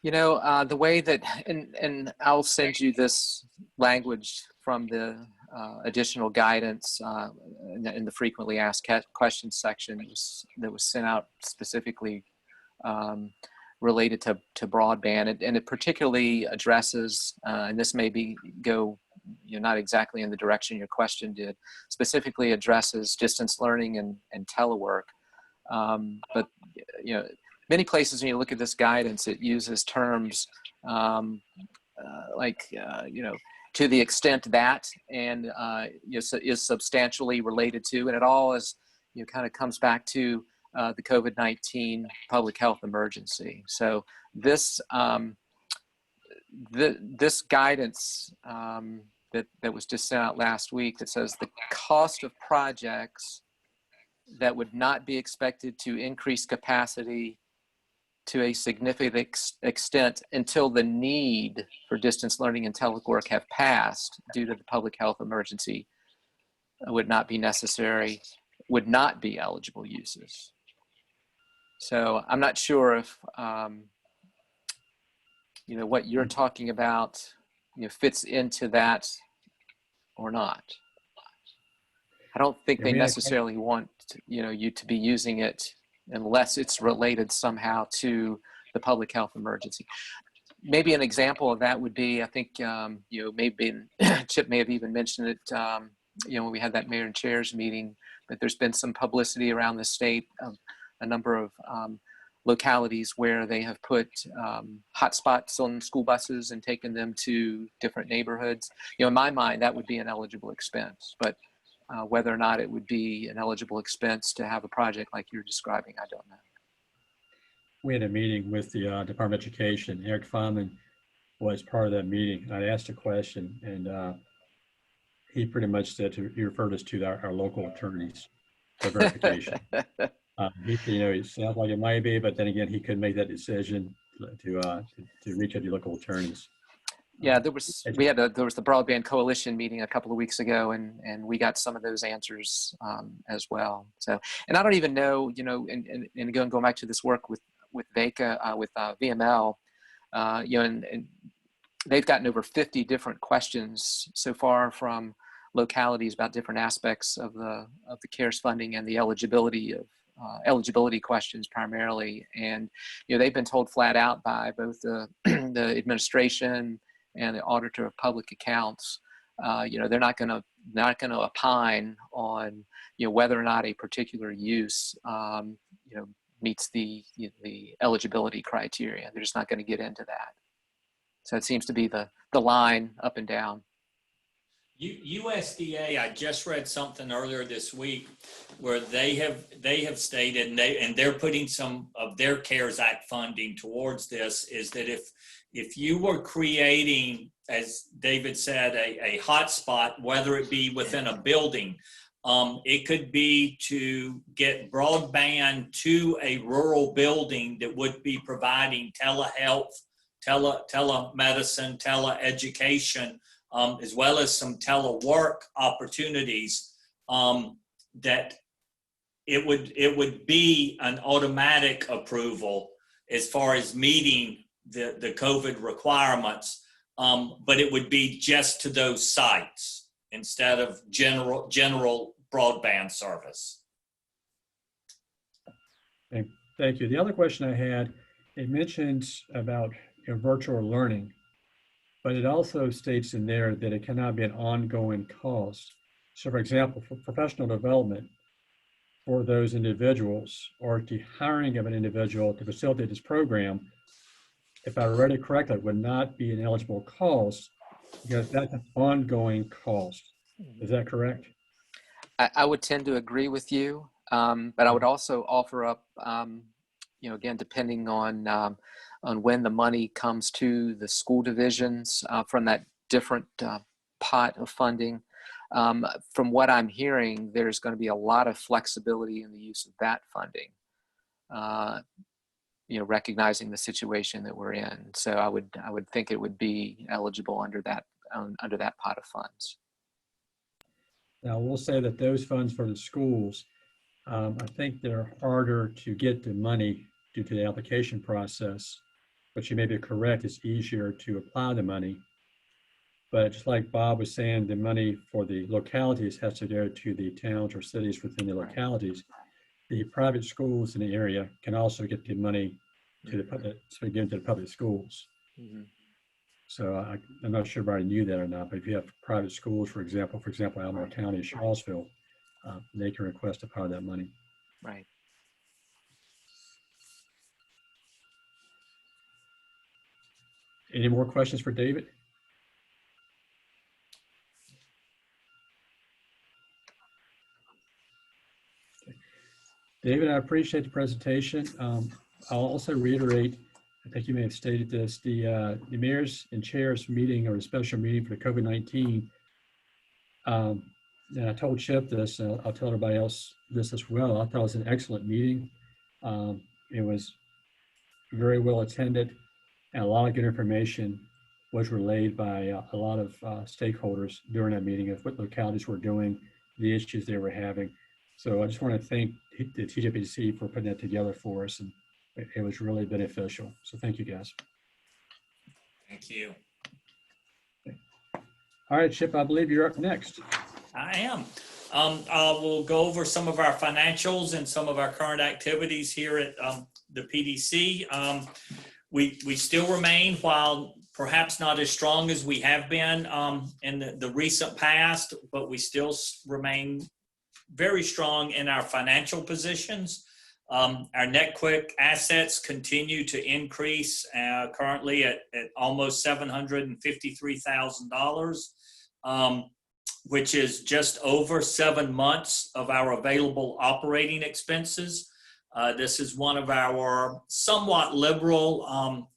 You know, the way that, and I'll send you this language from the additional guidance in the frequently asked questions section that was sent out specifically related to broadband, and it particularly addresses, and this may go not exactly in the direction your question did, specifically addresses distance learning and telework. But many places when you look at this guidance, it uses terms like to the extent that, and is substantially related to, and it all is kind of comes back to the COVID-19 public health emergency. So this this guidance that was just sent out last week that says the cost of projects that would not be expected to increase capacity to a significant extent until the need for distance learning and telework have passed due to the public health emergency would not be necessary, would not be eligible uses. So I'm not sure if what you're talking about fits into that or not. I don't think they necessarily want you to be using it unless it's related somehow to the public health emergency. Maybe an example of that would be, I think maybe Chip may have even mentioned it when we had that mayor and chairs meeting, but there's been some publicity around the state of a number of localities where they have put hotspots on school buses and taken them to different neighborhoods. In my mind, that would be an eligible expense, but whether or not it would be an eligible expense to have a project like you're describing, I don't know. We had a meeting with the Department of Education. Eric Feynman was part of that meeting. I asked a question, and he pretty much said he referred us to our local attorneys for verification. It sounds like it might be, but then again, he couldn't make that decision to reach out to local attorneys. Yeah, there was the Broadband Coalition meeting a couple of weeks ago, and we got some of those answers as well. So, and I don't even know, and again, going back to this work with VECA, with VML, and they've gotten over 50 different questions so far from localities about different aspects of the CARES funding and the eligibility questions primarily. And they've been told flat out by both the administration and the auditor of public accounts, they're not going to opine on whether or not a particular use meets the eligibility criteria. They're just not going to get into that. So it seems to be the line up and down. USDA, I just read something earlier this week where they have stated, and they're putting some of their CARES Act funding towards this, is that if you were creating, as David said, a hotspot, whether it be within a building, it could be to get broadband to a rural building that would be providing telehealth, telemedicine, teleeducation, as well as some telework opportunities, that it would be an automatic approval as far as meeting the COVID requirements. but it would be just to those sites instead of general broadband service. Thank you. The other question I had, it mentions about virtual learning, but it also states in there that it cannot be an ongoing cost. So for example, for professional development for those individuals or the hiring of an individual to facilitate this program, if I read it correctly, it would not be an eligible cost because that's an ongoing cost. Is that correct? I would tend to agree with you, but I would also offer up, again, depending on when the money comes to the school divisions from that different pot of funding. From what I'm hearing, there's going to be a lot of flexibility in the use of that funding, recognizing the situation that we're in. So I would think it would be eligible under that pot of funds. Now, we'll say that those funds for the schools, I think they're harder to get the money due to the application process, but you may be correct, it's easier to apply the money. But just like Bob was saying, the money for the localities has to go to the towns or cities within the localities. The private schools in the area can also get the money to the public schools. Mm-hmm. So I'm not sure if everybody knew that or not, but if you have private schools, for example, Albemarle County, Charlottesville, they can request a part of that money. Right. Any more questions for David? David, I appreciate the presentation. I'll also reiterate, I think you may have stated this, the mayors and chairs meeting or a special meeting for the COVID-19. And I told Chip this, I'll tell everybody else this as well. I thought it was an excellent meeting. It was very well attended and a lot of good information was relayed by a lot of stakeholders during that meeting of what localities were doing, the issues they were having. So I just want to thank the TJPDC for putting that together for us, and it was really beneficial. So thank you, guys. Thank you. All right, Chip, I believe you're up next. I am. I will go over some of our financials and some of our current activities here at the PDC. We still remain, while perhaps not as strong as we have been in the recent past, but we still remain very strong in our financial positions. Our net quick assets continue to increase, currently at almost $753,000, which is just over 7 months of our available operating expenses. This is one of our somewhat liberal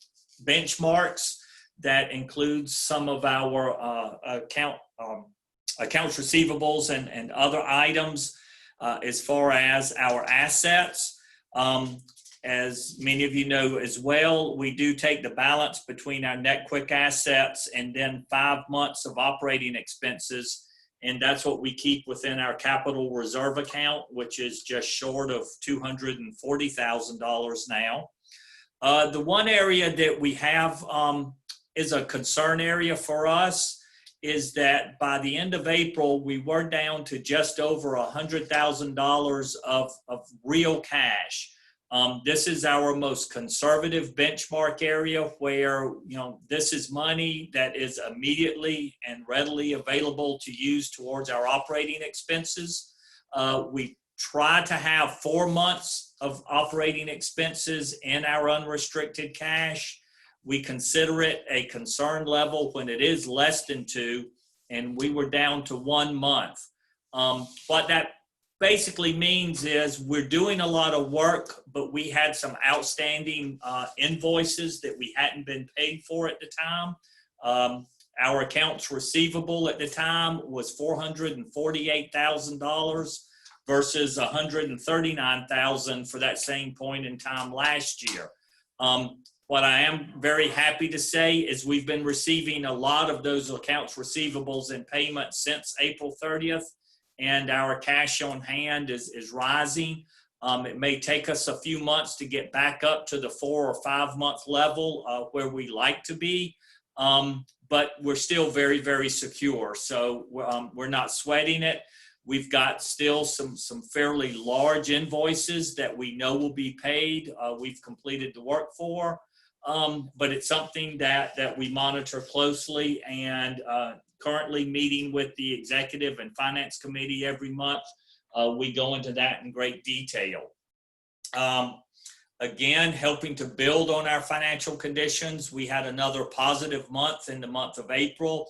benchmarks that includes some of our accounts receivables and other items as far as our assets. As many of you know as well, we do take the balance between our net quick assets and then 5 months of operating expenses. And that's what we keep within our capital reserve account, which is just short of $240,000 now. The one area that we have is a concern area for us is that by the end of April, we were down to just over $100,000 of real cash. This is our most conservative benchmark area where, this is money that is immediately and readily available to use towards our operating expenses. We try to have 4 months of operating expenses in our unrestricted cash. We consider it a concern level when it is less than 2, and we were down to 1 month. What that basically means is we're doing a lot of work, but we had some outstanding invoices that we hadn't been paid for at the time. Our accounts receivable at the time was $448,000 versus $139,000 for that same point in time last year. What I am very happy to say is we've been receiving a lot of those accounts receivables and payments since April 30th, and our cash on hand is rising. It may take us a few months to get back up to the 4 or 5 month level where we like to be, but we're still very, very secure. So we're not sweating it. We've got still some fairly large invoices that we know will be paid. We've completed the work for, but it's something that we monitor closely, and currently meeting with the executive and finance committee every month. We go into that in great detail. Again, helping to build on our financial conditions. We had another positive month in the month of April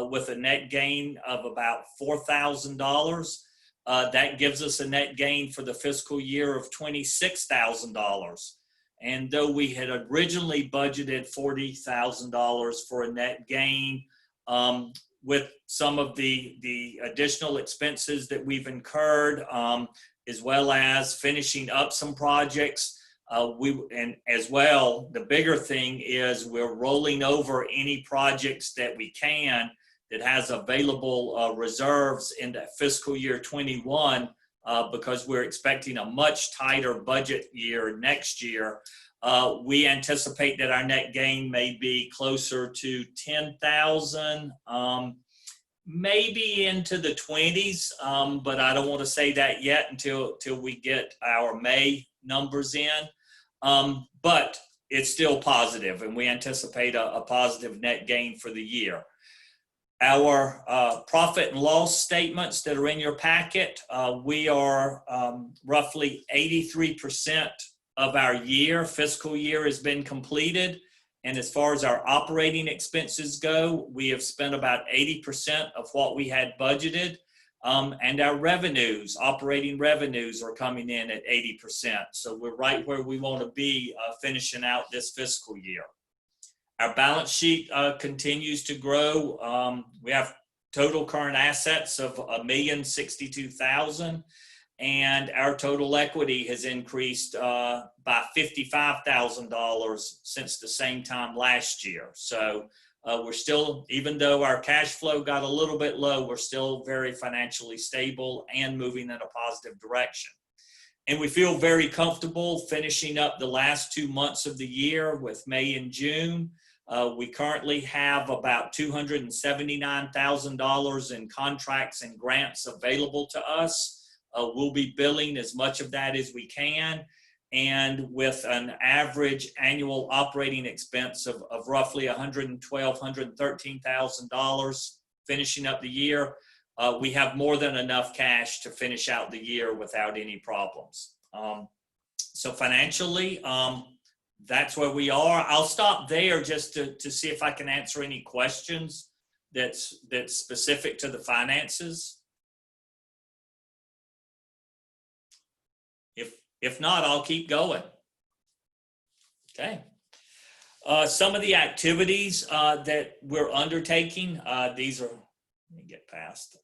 with a net gain of about $4,000. That gives us a net gain for the fiscal year of $26,000. And though we had originally budgeted $40,000 for a net gain, with some of the additional expenses that we've incurred, as well as finishing up some projects, and as well, the bigger thing is we're rolling over any projects that we can that has available reserves in the fiscal year 21, because we're expecting a much tighter budget year next year. We anticipate that our net gain may be closer to 10,000, maybe into the 20s, but I don't want to say that yet until we get our May numbers in. But it's still positive, and we anticipate a positive net gain for the year. Our profit and loss statements that are in your packet, we are roughly 83% of our fiscal year has been completed. And as far as our operating expenses go, we have spent about 80% of what we had budgeted. And our operating revenues are coming in at 80%. So we're right where we want to be finishing out this fiscal year. Our balance sheet continues to grow. We have total current assets of $1,062,000, and our total equity has increased by $55,000 since the same time last year. So we're still, even though our cash flow got a little bit low, we're still very financially stable and moving in a positive direction. And we feel very comfortable finishing up the last 2 months of the year with May and June. We currently have about $279,000 in contracts and grants available to us. We'll be billing as much of that as we can. And with an average annual operating expense of roughly $112,000, $113,000 finishing up the year, we have more than enough cash to finish out the year without any problems. So financially, that's where we are. I'll stop there just to see if I can answer any questions that's specific to the finances. If not, I'll keep going. Okay. Some of the activities that we're undertaking, these are, let me get past.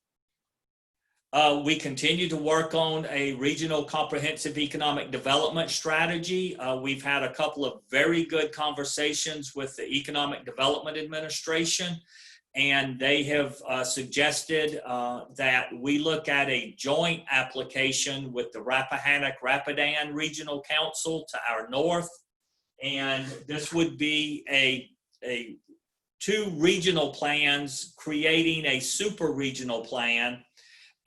We continue to work on a regional comprehensive economic development strategy. We've had a couple of very good conversations with the Economic Development Administration, and they have suggested that we look at a joint application with the Rappahannock-Rapidan Regional Council to our north. And this would be two regional plans creating a super regional plan.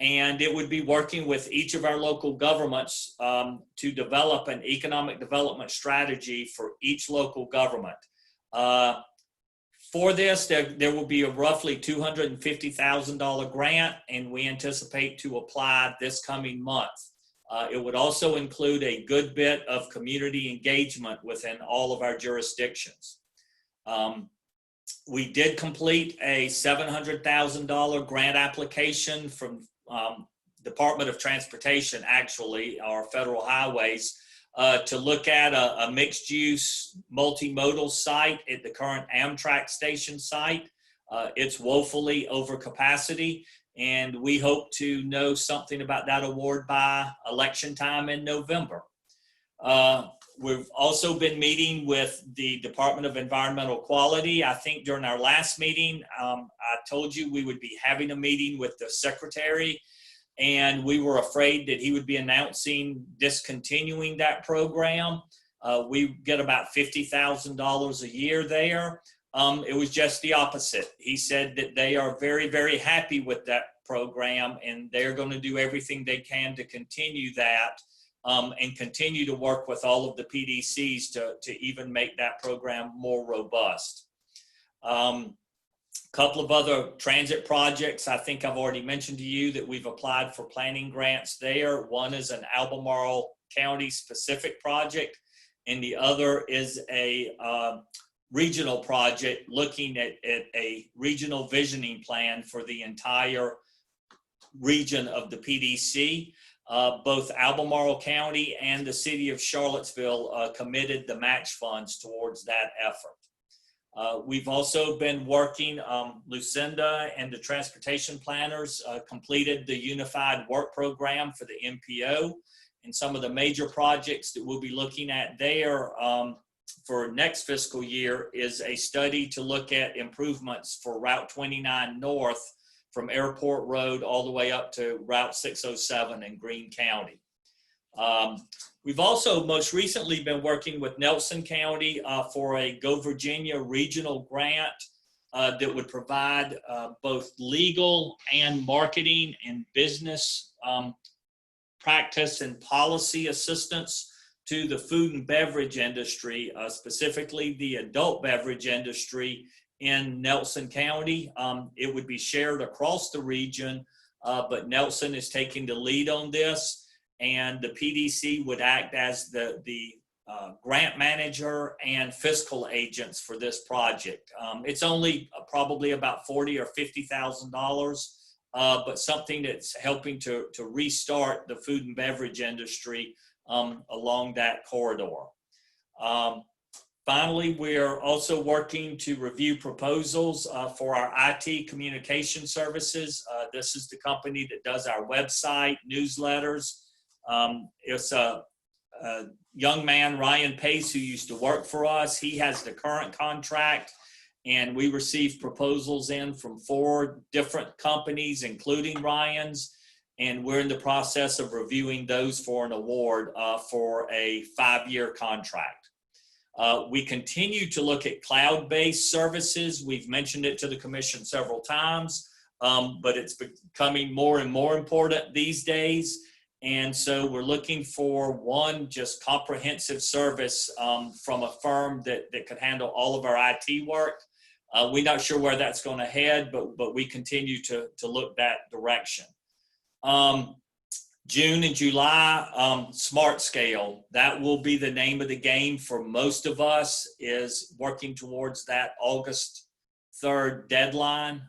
And it would be working with each of our local governments to develop an economic development strategy for each local government. For this, there will be a roughly $250,000 grant, and we anticipate to apply this coming month. It would also include a good bit of community engagement within all of our jurisdictions. We did complete a $700,000 grant application from Department of Transportation, actually, our federal highways, to look at a mixed-use multimodal site at the current Amtrak station site. It's woefully over capacity, and we hope to know something about that award by election time in November. We've also been meeting with the Department of Environmental Quality. I think during our last meeting, I told you we would be having a meeting with the secretary, and we were afraid that he would be announcing discontinuing that program. We get about $50,000 a year there. it was just the opposite. He said that they are very, very happy with that program, and they're going to do everything they can to continue that and continue to work with all of the PDCs to even make that program more robust. Couple of other transit projects I think I've already mentioned to you that we've applied for planning grants there. One is an Albemarle County specific project, and the other is a regional project looking at a regional visioning plan for the entire region of the PDC. Both Albemarle County and the City of Charlottesville committed the match funds towards that effort. We've also been working, Lucinda and the transportation planners completed the unified work program for the MPO, and some of the major projects that we'll be looking at there for next fiscal year is a study to look at improvements for Route 29 North from Airport Road all the way up to Route 607 in Greene County. We've also most recently been working with Nelson County for a Go Virginia regional grant that would provide both legal and marketing and business practice and policy assistance to the food and beverage industry, specifically the adult beverage industry in Nelson County. It would be shared across the region, but Nelson is taking the lead on this. And the PDC would act as the grant manager and fiscal agents for this project. It's only probably about $40,000 or $50,000, but something that's helping to restart the food and beverage industry along that corridor. Finally, we're also working to review proposals for our IT communication services. This is the company that does our website, newsletters. It's a young man, Ryan Pace, who used to work for us. He has the current contract, and we received proposals in from 4 different companies, including Ryan's, and we're in the process of reviewing those for an award for a 5-year contract. We continue to look at cloud-based services. We've mentioned it to the commission several times, but it's becoming more and more important these days. And so we're looking for one just comprehensive service from a firm that could handle all of our IT work. We're not sure where that's going to head, but we continue to look that direction. June and July, Smart Scale, that will be the name of the game for most of us, is working towards that August 3rd deadline.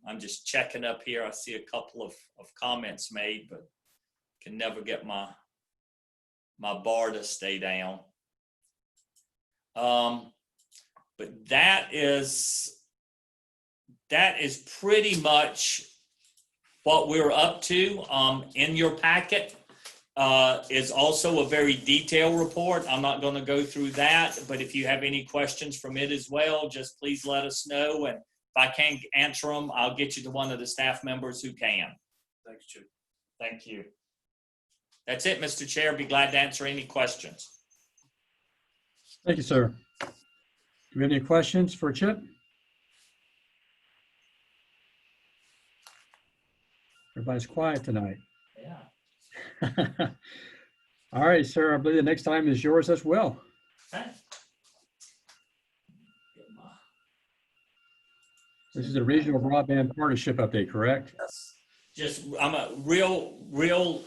I'm just checking up here. I see a couple of comments made, but can never get my bar to stay down. But that is pretty much what we're up to. In your packet is also a very detailed report. I'm not going to go through that, but if you have any questions from it as well, just please let us know. And if I can't answer them, I'll get you to one of the staff members who can. Thanks, Chip. Thank you. That's it, Mr. Chair. Be glad to answer any questions. Thank you, sir. Do we have any questions for Chip? Everybody's quiet tonight. Yeah. All right, sir. I believe the next time is yours as well. Okay. This is a regional broadband partnership update, correct? Yes. Just, I'm a real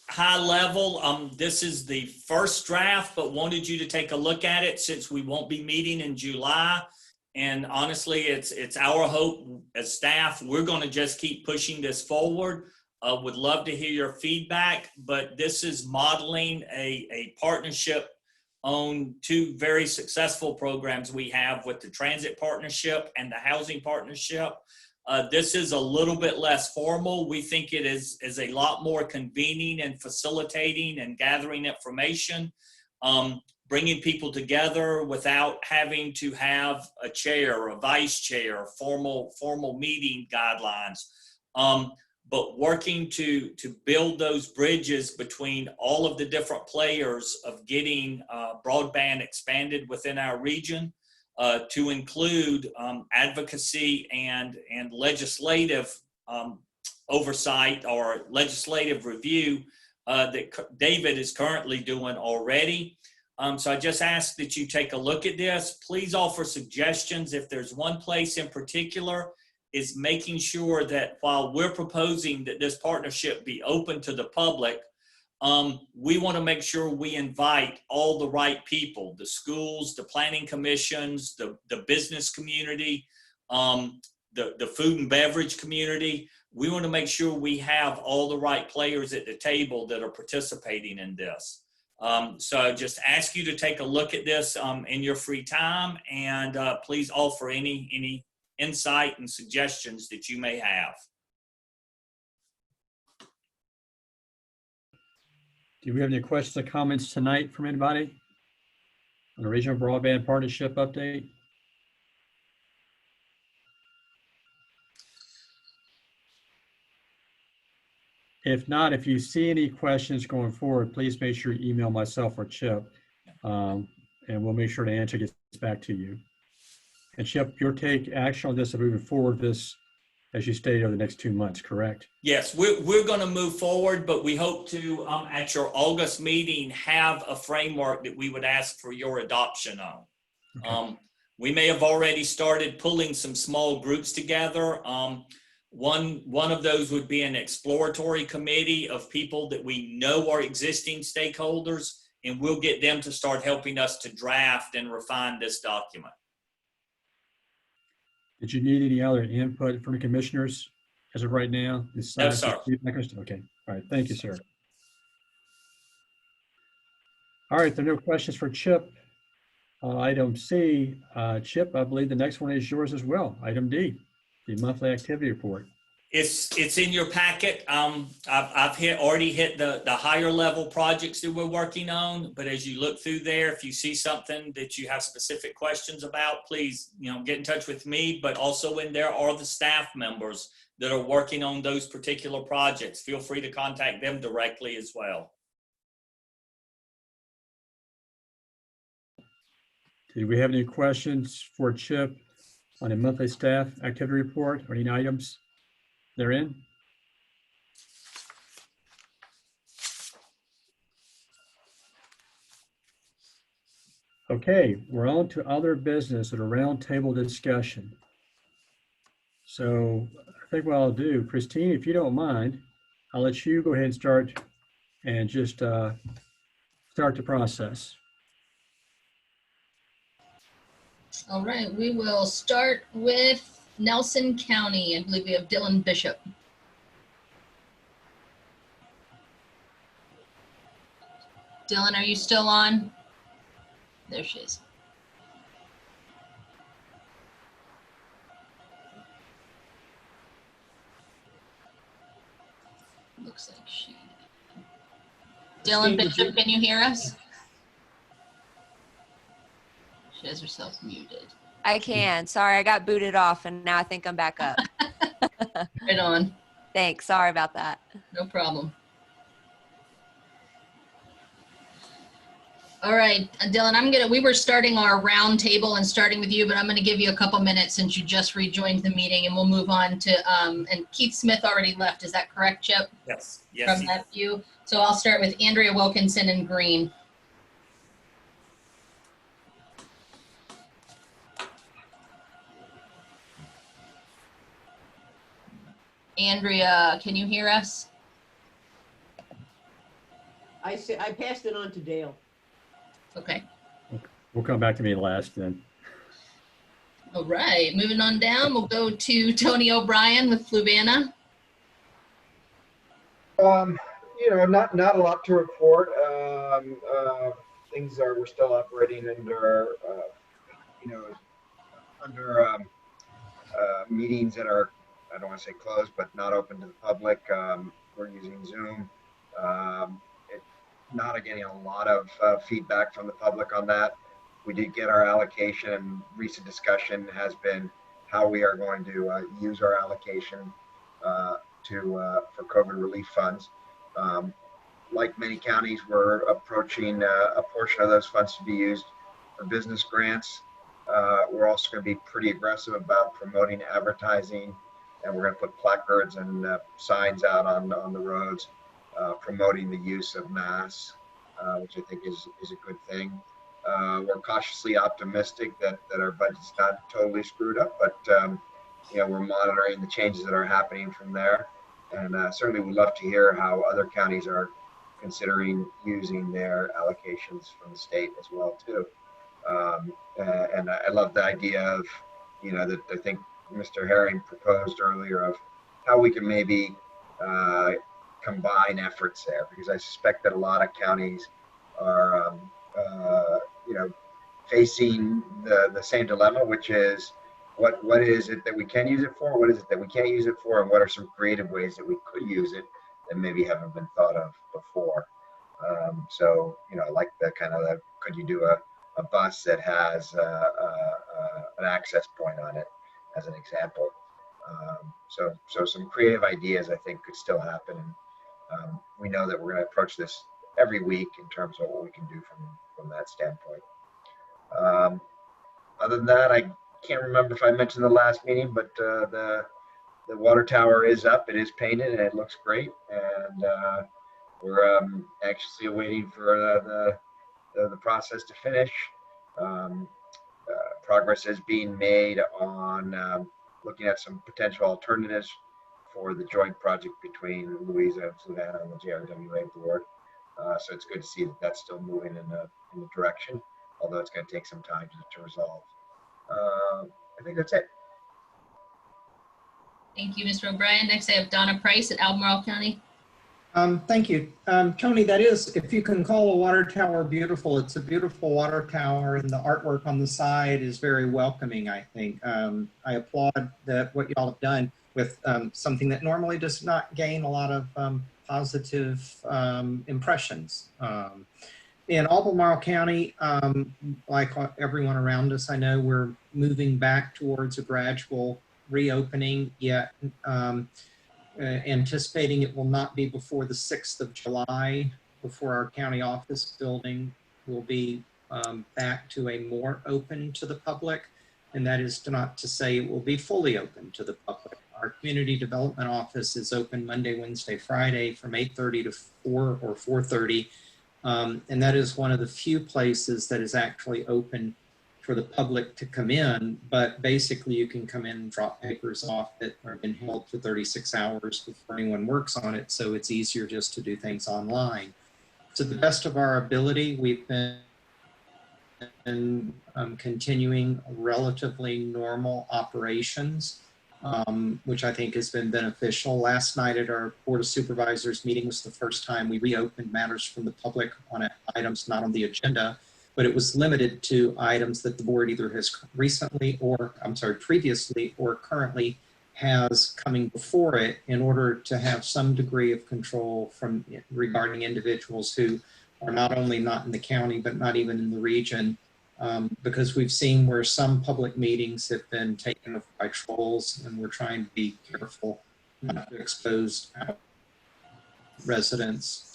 high level. This is the first draft, but wanted you to take a look at it since we won't be meeting in July. And honestly, it's our hope as staff, we're going to just keep pushing this forward. Would love to hear your feedback, but this is modeling a partnership on 2 very successful programs we have with the transit partnership and the housing partnership. This is a little bit less formal. We think it is a lot more convening and facilitating and gathering information, bringing people together without having to have a chair, a vice chair, formal meeting guidelines, but working to build those bridges between all of the different players of getting broadband expanded within our region. to include advocacy and legislative oversight or legislative review that David is currently doing already. So I just ask that you take a look at this. Please offer suggestions. If there's one place in particular, is making sure that while we're proposing that this partnership be open to the public, we want to make sure we invite all the right people, the schools, the planning commissions, the business community, the food and beverage community. We want to make sure we have all the right players at the table that are participating in this. So I just ask you to take a look at this in your free time, and please offer any insight and suggestions that you may have. Do we have any questions or comments tonight from anybody on the Regional Broadband Partnership update? If not, if you see any questions going forward, please make sure you email myself or Chip, and we'll make sure the answer gets back to you. And Chip, you'll take action on this and moving forward this, as you stated, over the next 2 months, correct? Yes, we're going to move forward, but we hope to, at your August meeting, have a framework that we would ask for your adoption on. Okay. We may have already started pulling some small groups together. One of those would be an exploratory committee of people that we know are existing stakeholders, and we'll get them to start helping us to draft and refine this document. Did you need any other input from the commissioners as of right now? No, sir. Okay. All right. Thank you, sir. All right. There are no questions for Chip. Item C, Chip, I believe the next one is yours as well. Item D, the monthly activity report. It's in your packet. I've already hit the higher level projects that we're working on, but as you look through there, if you see something that you have specific questions about, please, get in touch with me, but also in there are the staff members that are working on those particular projects. Feel free to contact them directly as well. Do we have any questions for Chip on the monthly staff activity report or any items therein? Okay, we're on to other business at a roundtable discussion. So I think what I'll do, Christine, if you don't mind, I'll let you go ahead and start and just start the process. All right, we will start with Nelson County. I believe we have Dylan Bishop. Dylan, are you still on? There she is. Looks like she. Dylan Bishop, can you hear us? She has herself muted. I can. Sorry, I got booted off and now I think I'm back up. Right on. Thanks. Sorry about that. No problem. All right, Dylan, we were starting our round table and starting with you, but I'm gonna give you a couple minutes since you just rejoined the meeting, and we'll move on to, and Keith Smith already left, is that correct, Chip? Yes. Yes. From that view. So I'll start with Andrea Wilkinson and Greene. Andrea, can you hear us? I passed it on to Dale. Okay. We'll come back to me last then. All right, moving on down, we'll go to Tony O'Brien with Fluvanna. Not a lot to report. We're still operating under meetings that are, I don't want to say closed, but not open to the public. We're using Zoom. Not getting a lot of feedback from the public on that. We did get our allocation. Recent discussion has been how we are going to use our allocation for COVID relief funds. Like many counties, we're approaching a portion of those funds to be used for business grants. We're also going to be pretty aggressive about promoting advertising, and we're going to put placards and signs out on the roads promoting the use of masks, which I think is a good thing. We're cautiously optimistic that our budget's not totally screwed up, but we're monitoring the changes that are happening from there. And certainly we'd love to hear how other counties are considering using their allocations from the state as well too. And I love the idea of, that I think Mr. Herring proposed earlier of how we can maybe combine efforts there, because I suspect that a lot of counties are, facing the same dilemma, which is what is it that we can use it for? What is it that we can't use it for? And what are some creative ways that we could use it that maybe haven't been thought of before? So, like the kind of could you do a bus that has an access point on it, as an example? So some creative ideas I think could still happen. And we know that we're going to approach this every week in terms of what we can do from that standpoint. Other than that, I can't remember if I mentioned the last meeting, but the water tower is up. It is painted and it looks great. And we're anxiously waiting for the process to finish. Progress is being made on looking at some potential alternatives for the joint project between Louisa and Fluvanna and the JRWA board. So it's good to see that that's still moving in the direction, although it's going to take some time to resolve. I think that's it. Thank you, Mr. O'Brien. Next, I have Donna Price at Albemarle County. Thank you. Tony, that is, if you can call a water tower beautiful, it's a beautiful water tower, and the artwork on the side is very welcoming, I think. I applaud what y'all have done with something that normally does not gain a lot of positive impressions. In Albemarle County, like everyone around us, I know we're moving back towards a gradual reopening, yet anticipating it will not be before the 6th of July, before our county office building will be back to a more open to the public. And that is not to say it will be fully open to the public. Our community development office is open Monday, Wednesday, Friday from 8:30 to 4 or 4:30. And that is one of the few places that is actually open for the public to come in, but basically you can come in and drop papers off that have been held for 36 hours before anyone works on it, so it's easier just to do things online. To the best of our ability, we've been continuing relatively normal operations, which I think has been beneficial. Last night at our Board of Supervisors meeting was the first time we reopened matters from the public on items not on the agenda, but it was limited to items that the board either has previously or currently has coming before it, in order to have some degree of control from regarding individuals who are not only not in the county, but not even in the region, because we've seen where some public meetings have been taken by trolls, and we're trying to be careful not to expose our residents.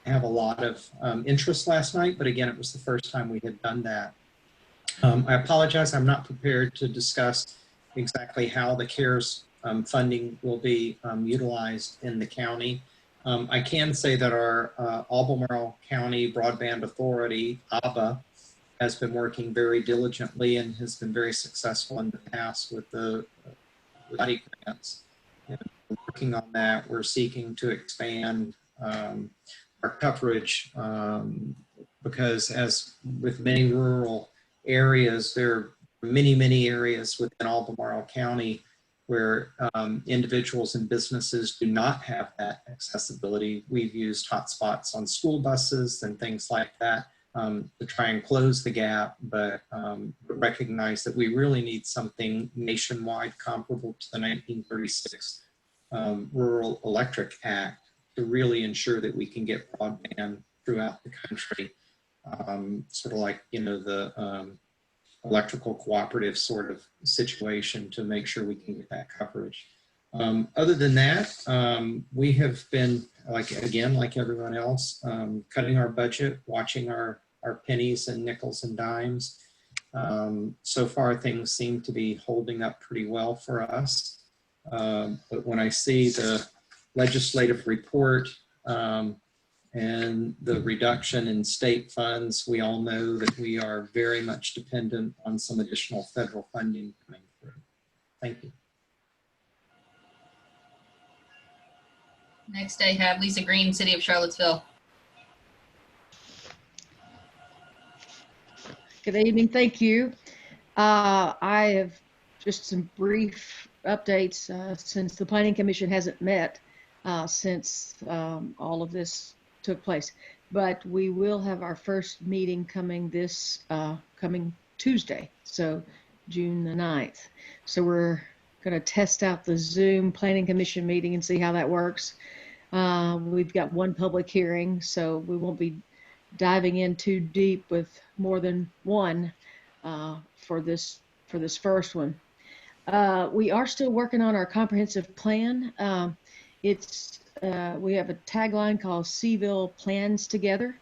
Have a lot of interest last night, but again, it was the first time we had done that. I apologize, I'm not prepared to discuss exactly how the CARES funding will be utilized in the county. I can say that our Albemarle County Broadband Authority, ABA, has been working very diligently and has been very successful in the past with the study grants. And we're working on that. We're seeking to expand our coverage, because as with many rural areas, there are many areas within Albemarle County where individuals and businesses do not have that accessibility. We've used hotspots on school buses and things like that to try and close the gap, but recognize that we really need something nationwide comparable to the 1936 Rural Electric Act to really ensure that we can get broadband throughout the country. Sort of like, the electrical cooperative sort of situation to make sure we can get that coverage. Other than that, we have been, like everyone else, cutting our budget, watching our our pennies and nickels and dimes. So far, things seem to be holding up pretty well for us. But when I see the legislative report and the reduction in state funds, we all know that we are very much dependent on some additional federal funding coming through. Thank you. Next, I have Lisa Greene, City of Charlottesville. Good evening, thank you. I have just some brief updates since the Planning Commission hasn't met since all of this took place. But we will have our first meeting coming this coming Tuesday, so June the 9th. So we're going to test out the Zoom Planning Commission meeting and see how that works. We've got one public hearing, so we won't be diving in too deep with more than one for this first one. We are still working on our comprehensive plan. We have a tagline called Seaville Plans Together.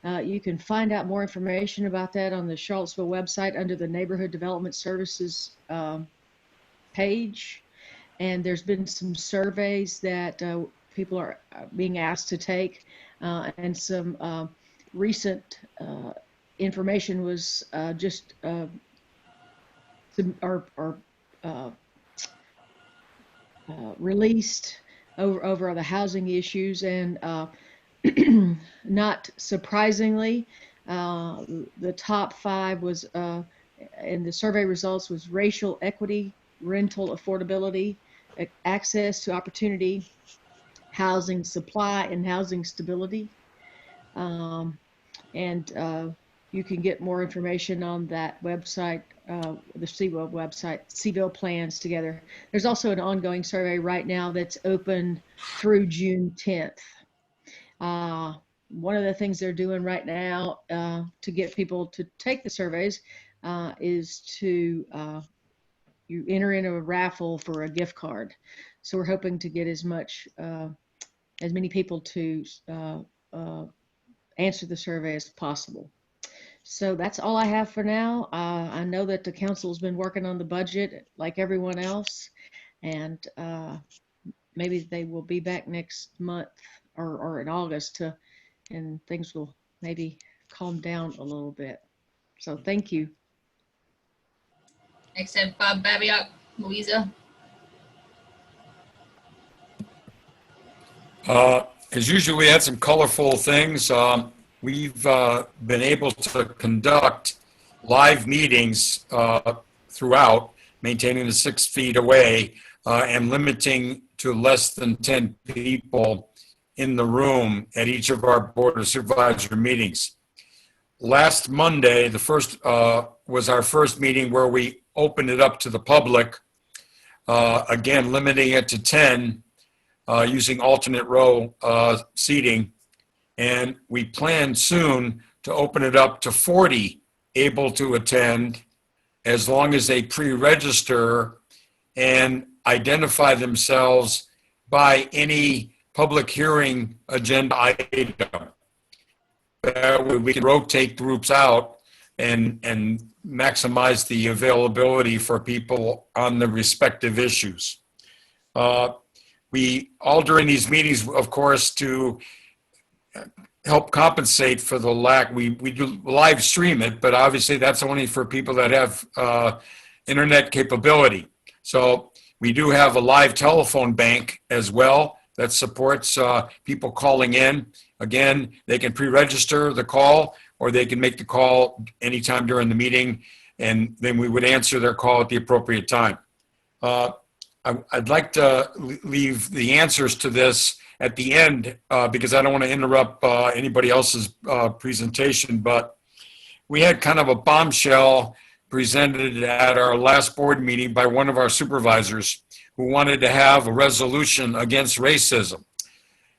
You can find out more information about that on the Charlottesville website under the Neighborhood Development Services page. And there's been some surveys that people are being asked to take, and some recent information was just released over the housing issues, and not surprisingly, the top 5 was in the survey results was racial equity, rental affordability, access to opportunity, housing supply, and housing stability. You can get more information on that website, the Seaville website, Seaville Plans Together. There's also an ongoing survey right now that's open through June 10th. One of the things they're doing right now to get people to take the surveys is to you enter in a raffle for a gift card. So we're hoping to get as many people to answer the survey as possible. So that's all I have for now. I know that the council has been working on the budget like everyone else, and maybe they will be back next month or in August and things will maybe calm down a little bit. So thank you. Next, I have Bob Babiak, Louisa. As usual, we had some colorful things. We've been able to conduct live meetings throughout, maintaining the 6 feet away and limiting to less than 10 people in the room at each of our Board of Supervisor meetings. Last Monday, the first was our first meeting where we opened it up to the public, again, limiting it to 10, using alternate row seating. And we plan soon to open it up to 40 able to attend, as long as they pre-register and identify themselves by any public hearing agenda item. That way we can rotate groups out and maximize the availability for people on the respective issues. We all during these meetings, of course, to help compensate for the lack, we do live stream it, but obviously that's only for people that have internet capability. So we do have a live telephone bank as well that supports people calling in. Again, they can pre-register the call, or they can make the call anytime during the meeting, and then we would answer their call at the appropriate time. I'd like to leave the answers to this at the end because I don't want to interrupt anybody else's presentation, but we had kind of a bombshell presented at our last board meeting by one of our supervisors who wanted to have a resolution against racism.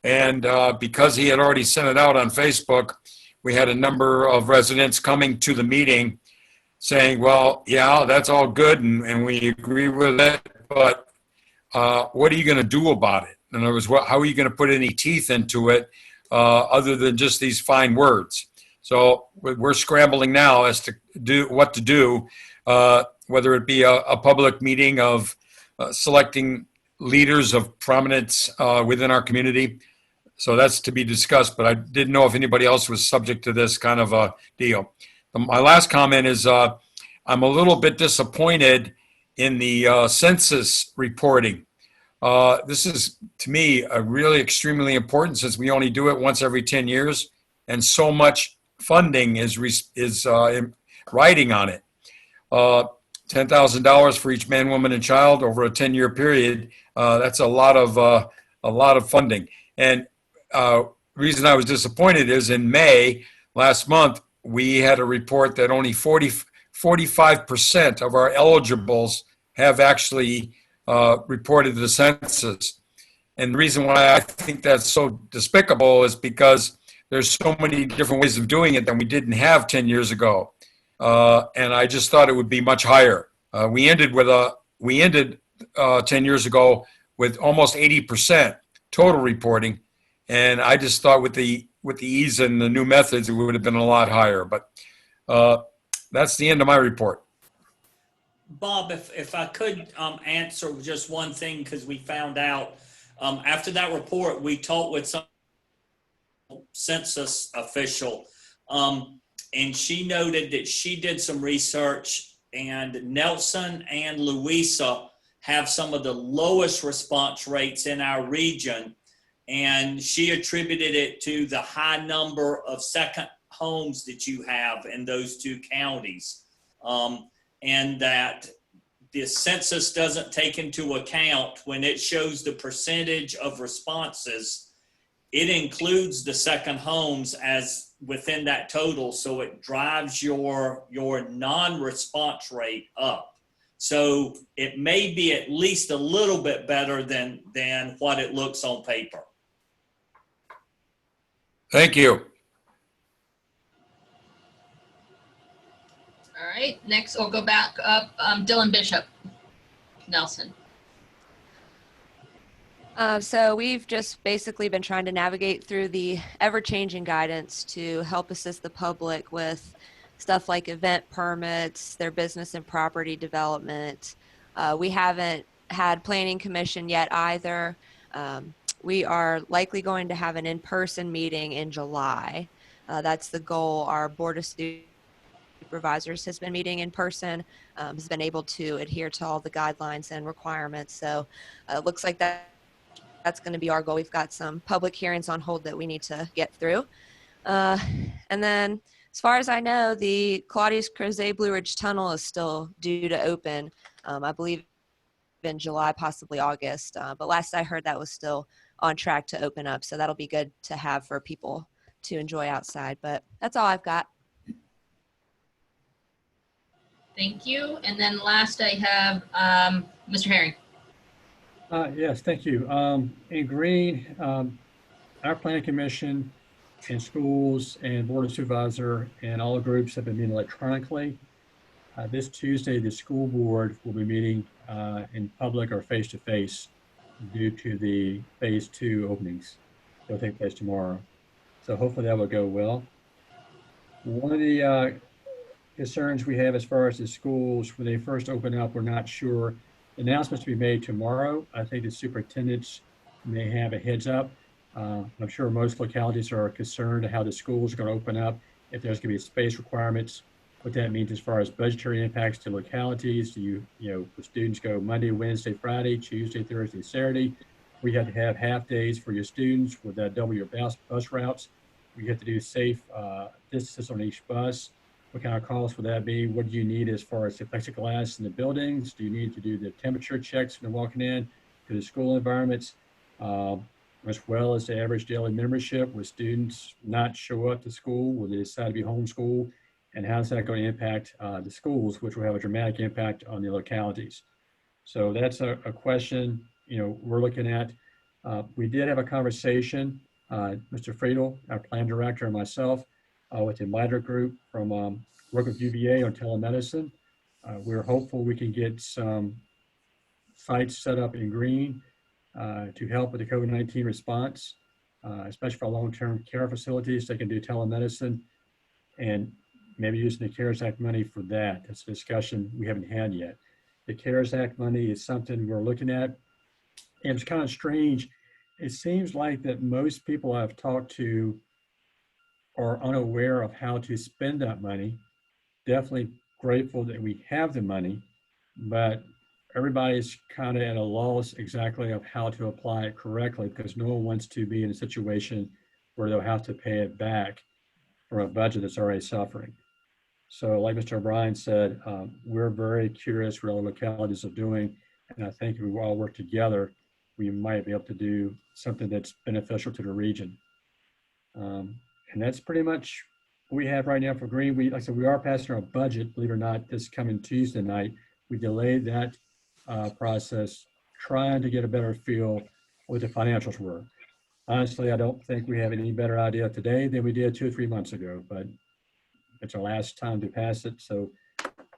And because he had already sent it out on Facebook, we had a number of residents coming to the meeting saying, well, yeah, that's all good and we agree with it, but what are you going to do about it? In other words, how are you going to put any teeth into it other than just these fine words? So we're scrambling now as to do what to do, whether it be a public meeting of selecting leaders of prominence within our community. So that's to be discussed, but I didn't know if anybody else was subject to this kind of a deal. My last comment is I'm a little bit disappointed in the census reporting. This is, to me, a really extremely important since we only do it once every 10 years, and so much funding is riding on it. $10,000 for each man, woman, and child over a 10-year period. That's a lot of funding. And reason I was disappointed is in May last month we had a report that only 45% of our eligibles have actually reported to the census. And the reason why I think that's so despicable is because there's so many different ways of doing it than we didn't have 10 years ago. And I just thought it would be much higher. We ended 10 years ago with almost 80% total reporting. And I just thought with the ease and the new methods, it would have been a lot higher. But that's the end of my report. Bob, if I could answer just one thing, because we found out after that report, we talked with some census official, and she noted that she did some research, and Nelson and Louisa have some of the lowest response rates in our region. And she attributed it to the high number of second homes that you have in those two counties. And that the census doesn't take into account when it shows the percentage of responses, it includes the second homes as within that total. So it drives your non-response rate up. So it may be at least a little bit better than what it looks on paper. Thank you. All right, next we'll go back up. Dylan Bishop, Nelson. So we've just basically been trying to navigate through the ever-changing guidance to help assist the public with stuff like event permits, their business and property development. We haven't had planning commission yet either. We are likely going to have an in-person meeting in July. That's the goal. Our board of supervisors has been meeting in person, has been able to adhere to all the guidelines and requirements. So it looks like that's going to be our goal. We've got some public hearings on hold that we need to get through. And then as far as I know, the Claudius-Crozet Blue Ridge Tunnel is still due to open, I believe in July, possibly August. But last I heard that was still on track to open up. So that'll be good to have for people to enjoy outside. But that's all I've got. Thank you. And then last I have Mr. Herring. Yes, thank you. In Greene, our planning commission and schools and board of supervisor and all groups have been meeting electronically. This Tuesday, the school board will be meeting in public or face-to-face due to the phase 2 openings that will take place tomorrow. So hopefully that will go well. One of the concerns we have as far as the schools, when they first open up, we're not sure. Announcements to be made tomorrow. I think the superintendents may have a heads up. I'm sure most localities are concerned how the schools are going to open up, if there's going to be space requirements, what that means as far as budgetary impacts to localities. Do you know, the students go Monday, Wednesday, Friday, Tuesday, Thursday, Saturday? We have to have half days for your students. Would that double your bus routes? We have to do safe distances on each bus. What kind of costs would that be? What do you need as far as the plexiglass in the buildings? Do you need to do the temperature checks when they're walking in to the school environments, as well as the average daily membership? Will students not show up to school? Will they decide to be homeschooled? And how is that going to impact the schools, which will have a dramatic impact on the localities? So that's a question, you know, we're looking at. We did have a conversation, Mr. Friedel, our plan director, and myself, with the MITRE group from work with UVA on telemedicine. We're hopeful we can get some sites set up in Greene to help with the COVID-19 response, especially for long-term care facilities. They can do telemedicine and maybe using the CARES Act money for that. That's a discussion we haven't had yet. The CARES Act money is something we're looking at. And it's kind of strange. It seems like that most people I've talked to are unaware of how to spend that money. Definitely grateful that we have the money, but everybody's kind of at a loss exactly of how to apply it correctly because no one wants to be in a situation where they'll have to pay it back from a budget that's already suffering. So like Mr. O'Brien said, we're very curious what other localities are doing. And I think if we all work together, we might be able to do something that's beneficial to the region. And that's pretty much what we have right now for Greene. Like I said, we are passing our budget, believe it or not, this coming Tuesday night. We delayed that process, trying to get a better feel what the financials were. Honestly, I don't think we have any better idea today than we did 2 or 3 months ago, but it's our last time to pass it. So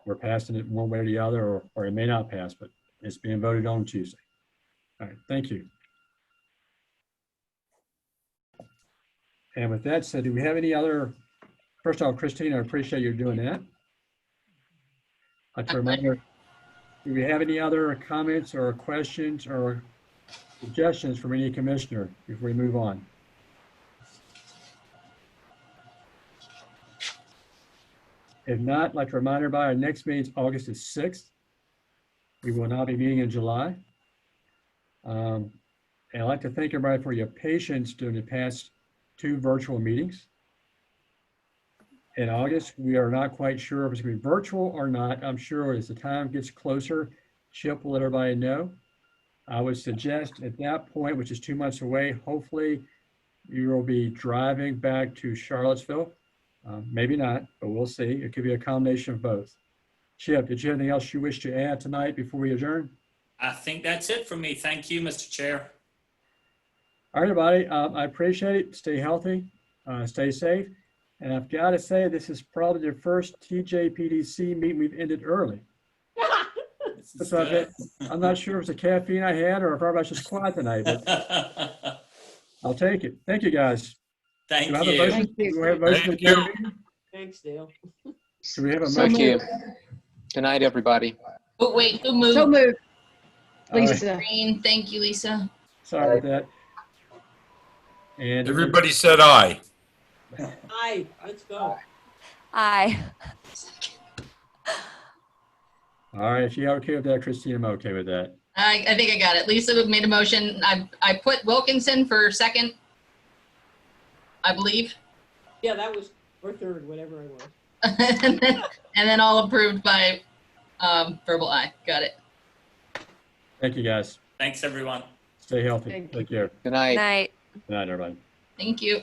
we're passing it one way or the other, or it may not pass, but it's being voted on Tuesday. All right, thank you. And with that said, do we have any other, first of all, Christine, I appreciate you doing that. I'd like to remind her, do we have any other comments or questions or suggestions from any commissioner before we move on? If not, I'd like to remind everybody, our next meeting is August the 6th. We will not be meeting in July. And I'd like to thank everybody for your patience during the past 2 virtual meetings. In August, we are not quite sure if it's going to be virtual or not. I'm sure as the time gets closer, Chip will let everybody know. I would suggest at that point, which is 2 months away, hopefully you will be driving back to Charlottesville. Maybe not, but we'll see. It could be a combination of both. Chip, did you have anything else you wish to add tonight before we adjourn? I think that's it for me. Thank you, Mr. Chair. All right, everybody. I appreciate it. Stay healthy, stay safe. And I've got to say, this is probably the first TJPDC meeting we've ended early. This is So good. I'm not sure if it's the caffeine I had or if everybody's just quiet tonight, but I'll take it. Thank you, guys. Thank Do I have a you. motion? Thank you. Do we have a motion to Thank adjourn you. the meeting? Thanks, Dale. Do we have a So motion? Thank you. Good night, everybody. Oh, wait, who moved? So moved. All right. Lisa. Greene, thank you, Lisa. Sorry about that. And Everybody said aye. Hi, let's go. Aye. all right, if you're okay with that, Christine, I'm okay with that. I think I got it. Lisa made a motion. I put Wilkinson for second, I believe. Yeah, that was, or third, whatever I was. And then all approved by verbal aye. Got it. Thank you, guys. Thanks, everyone. Stay healthy. Thank you. Take care. Good night. Night. Good night, everybody. Thank you.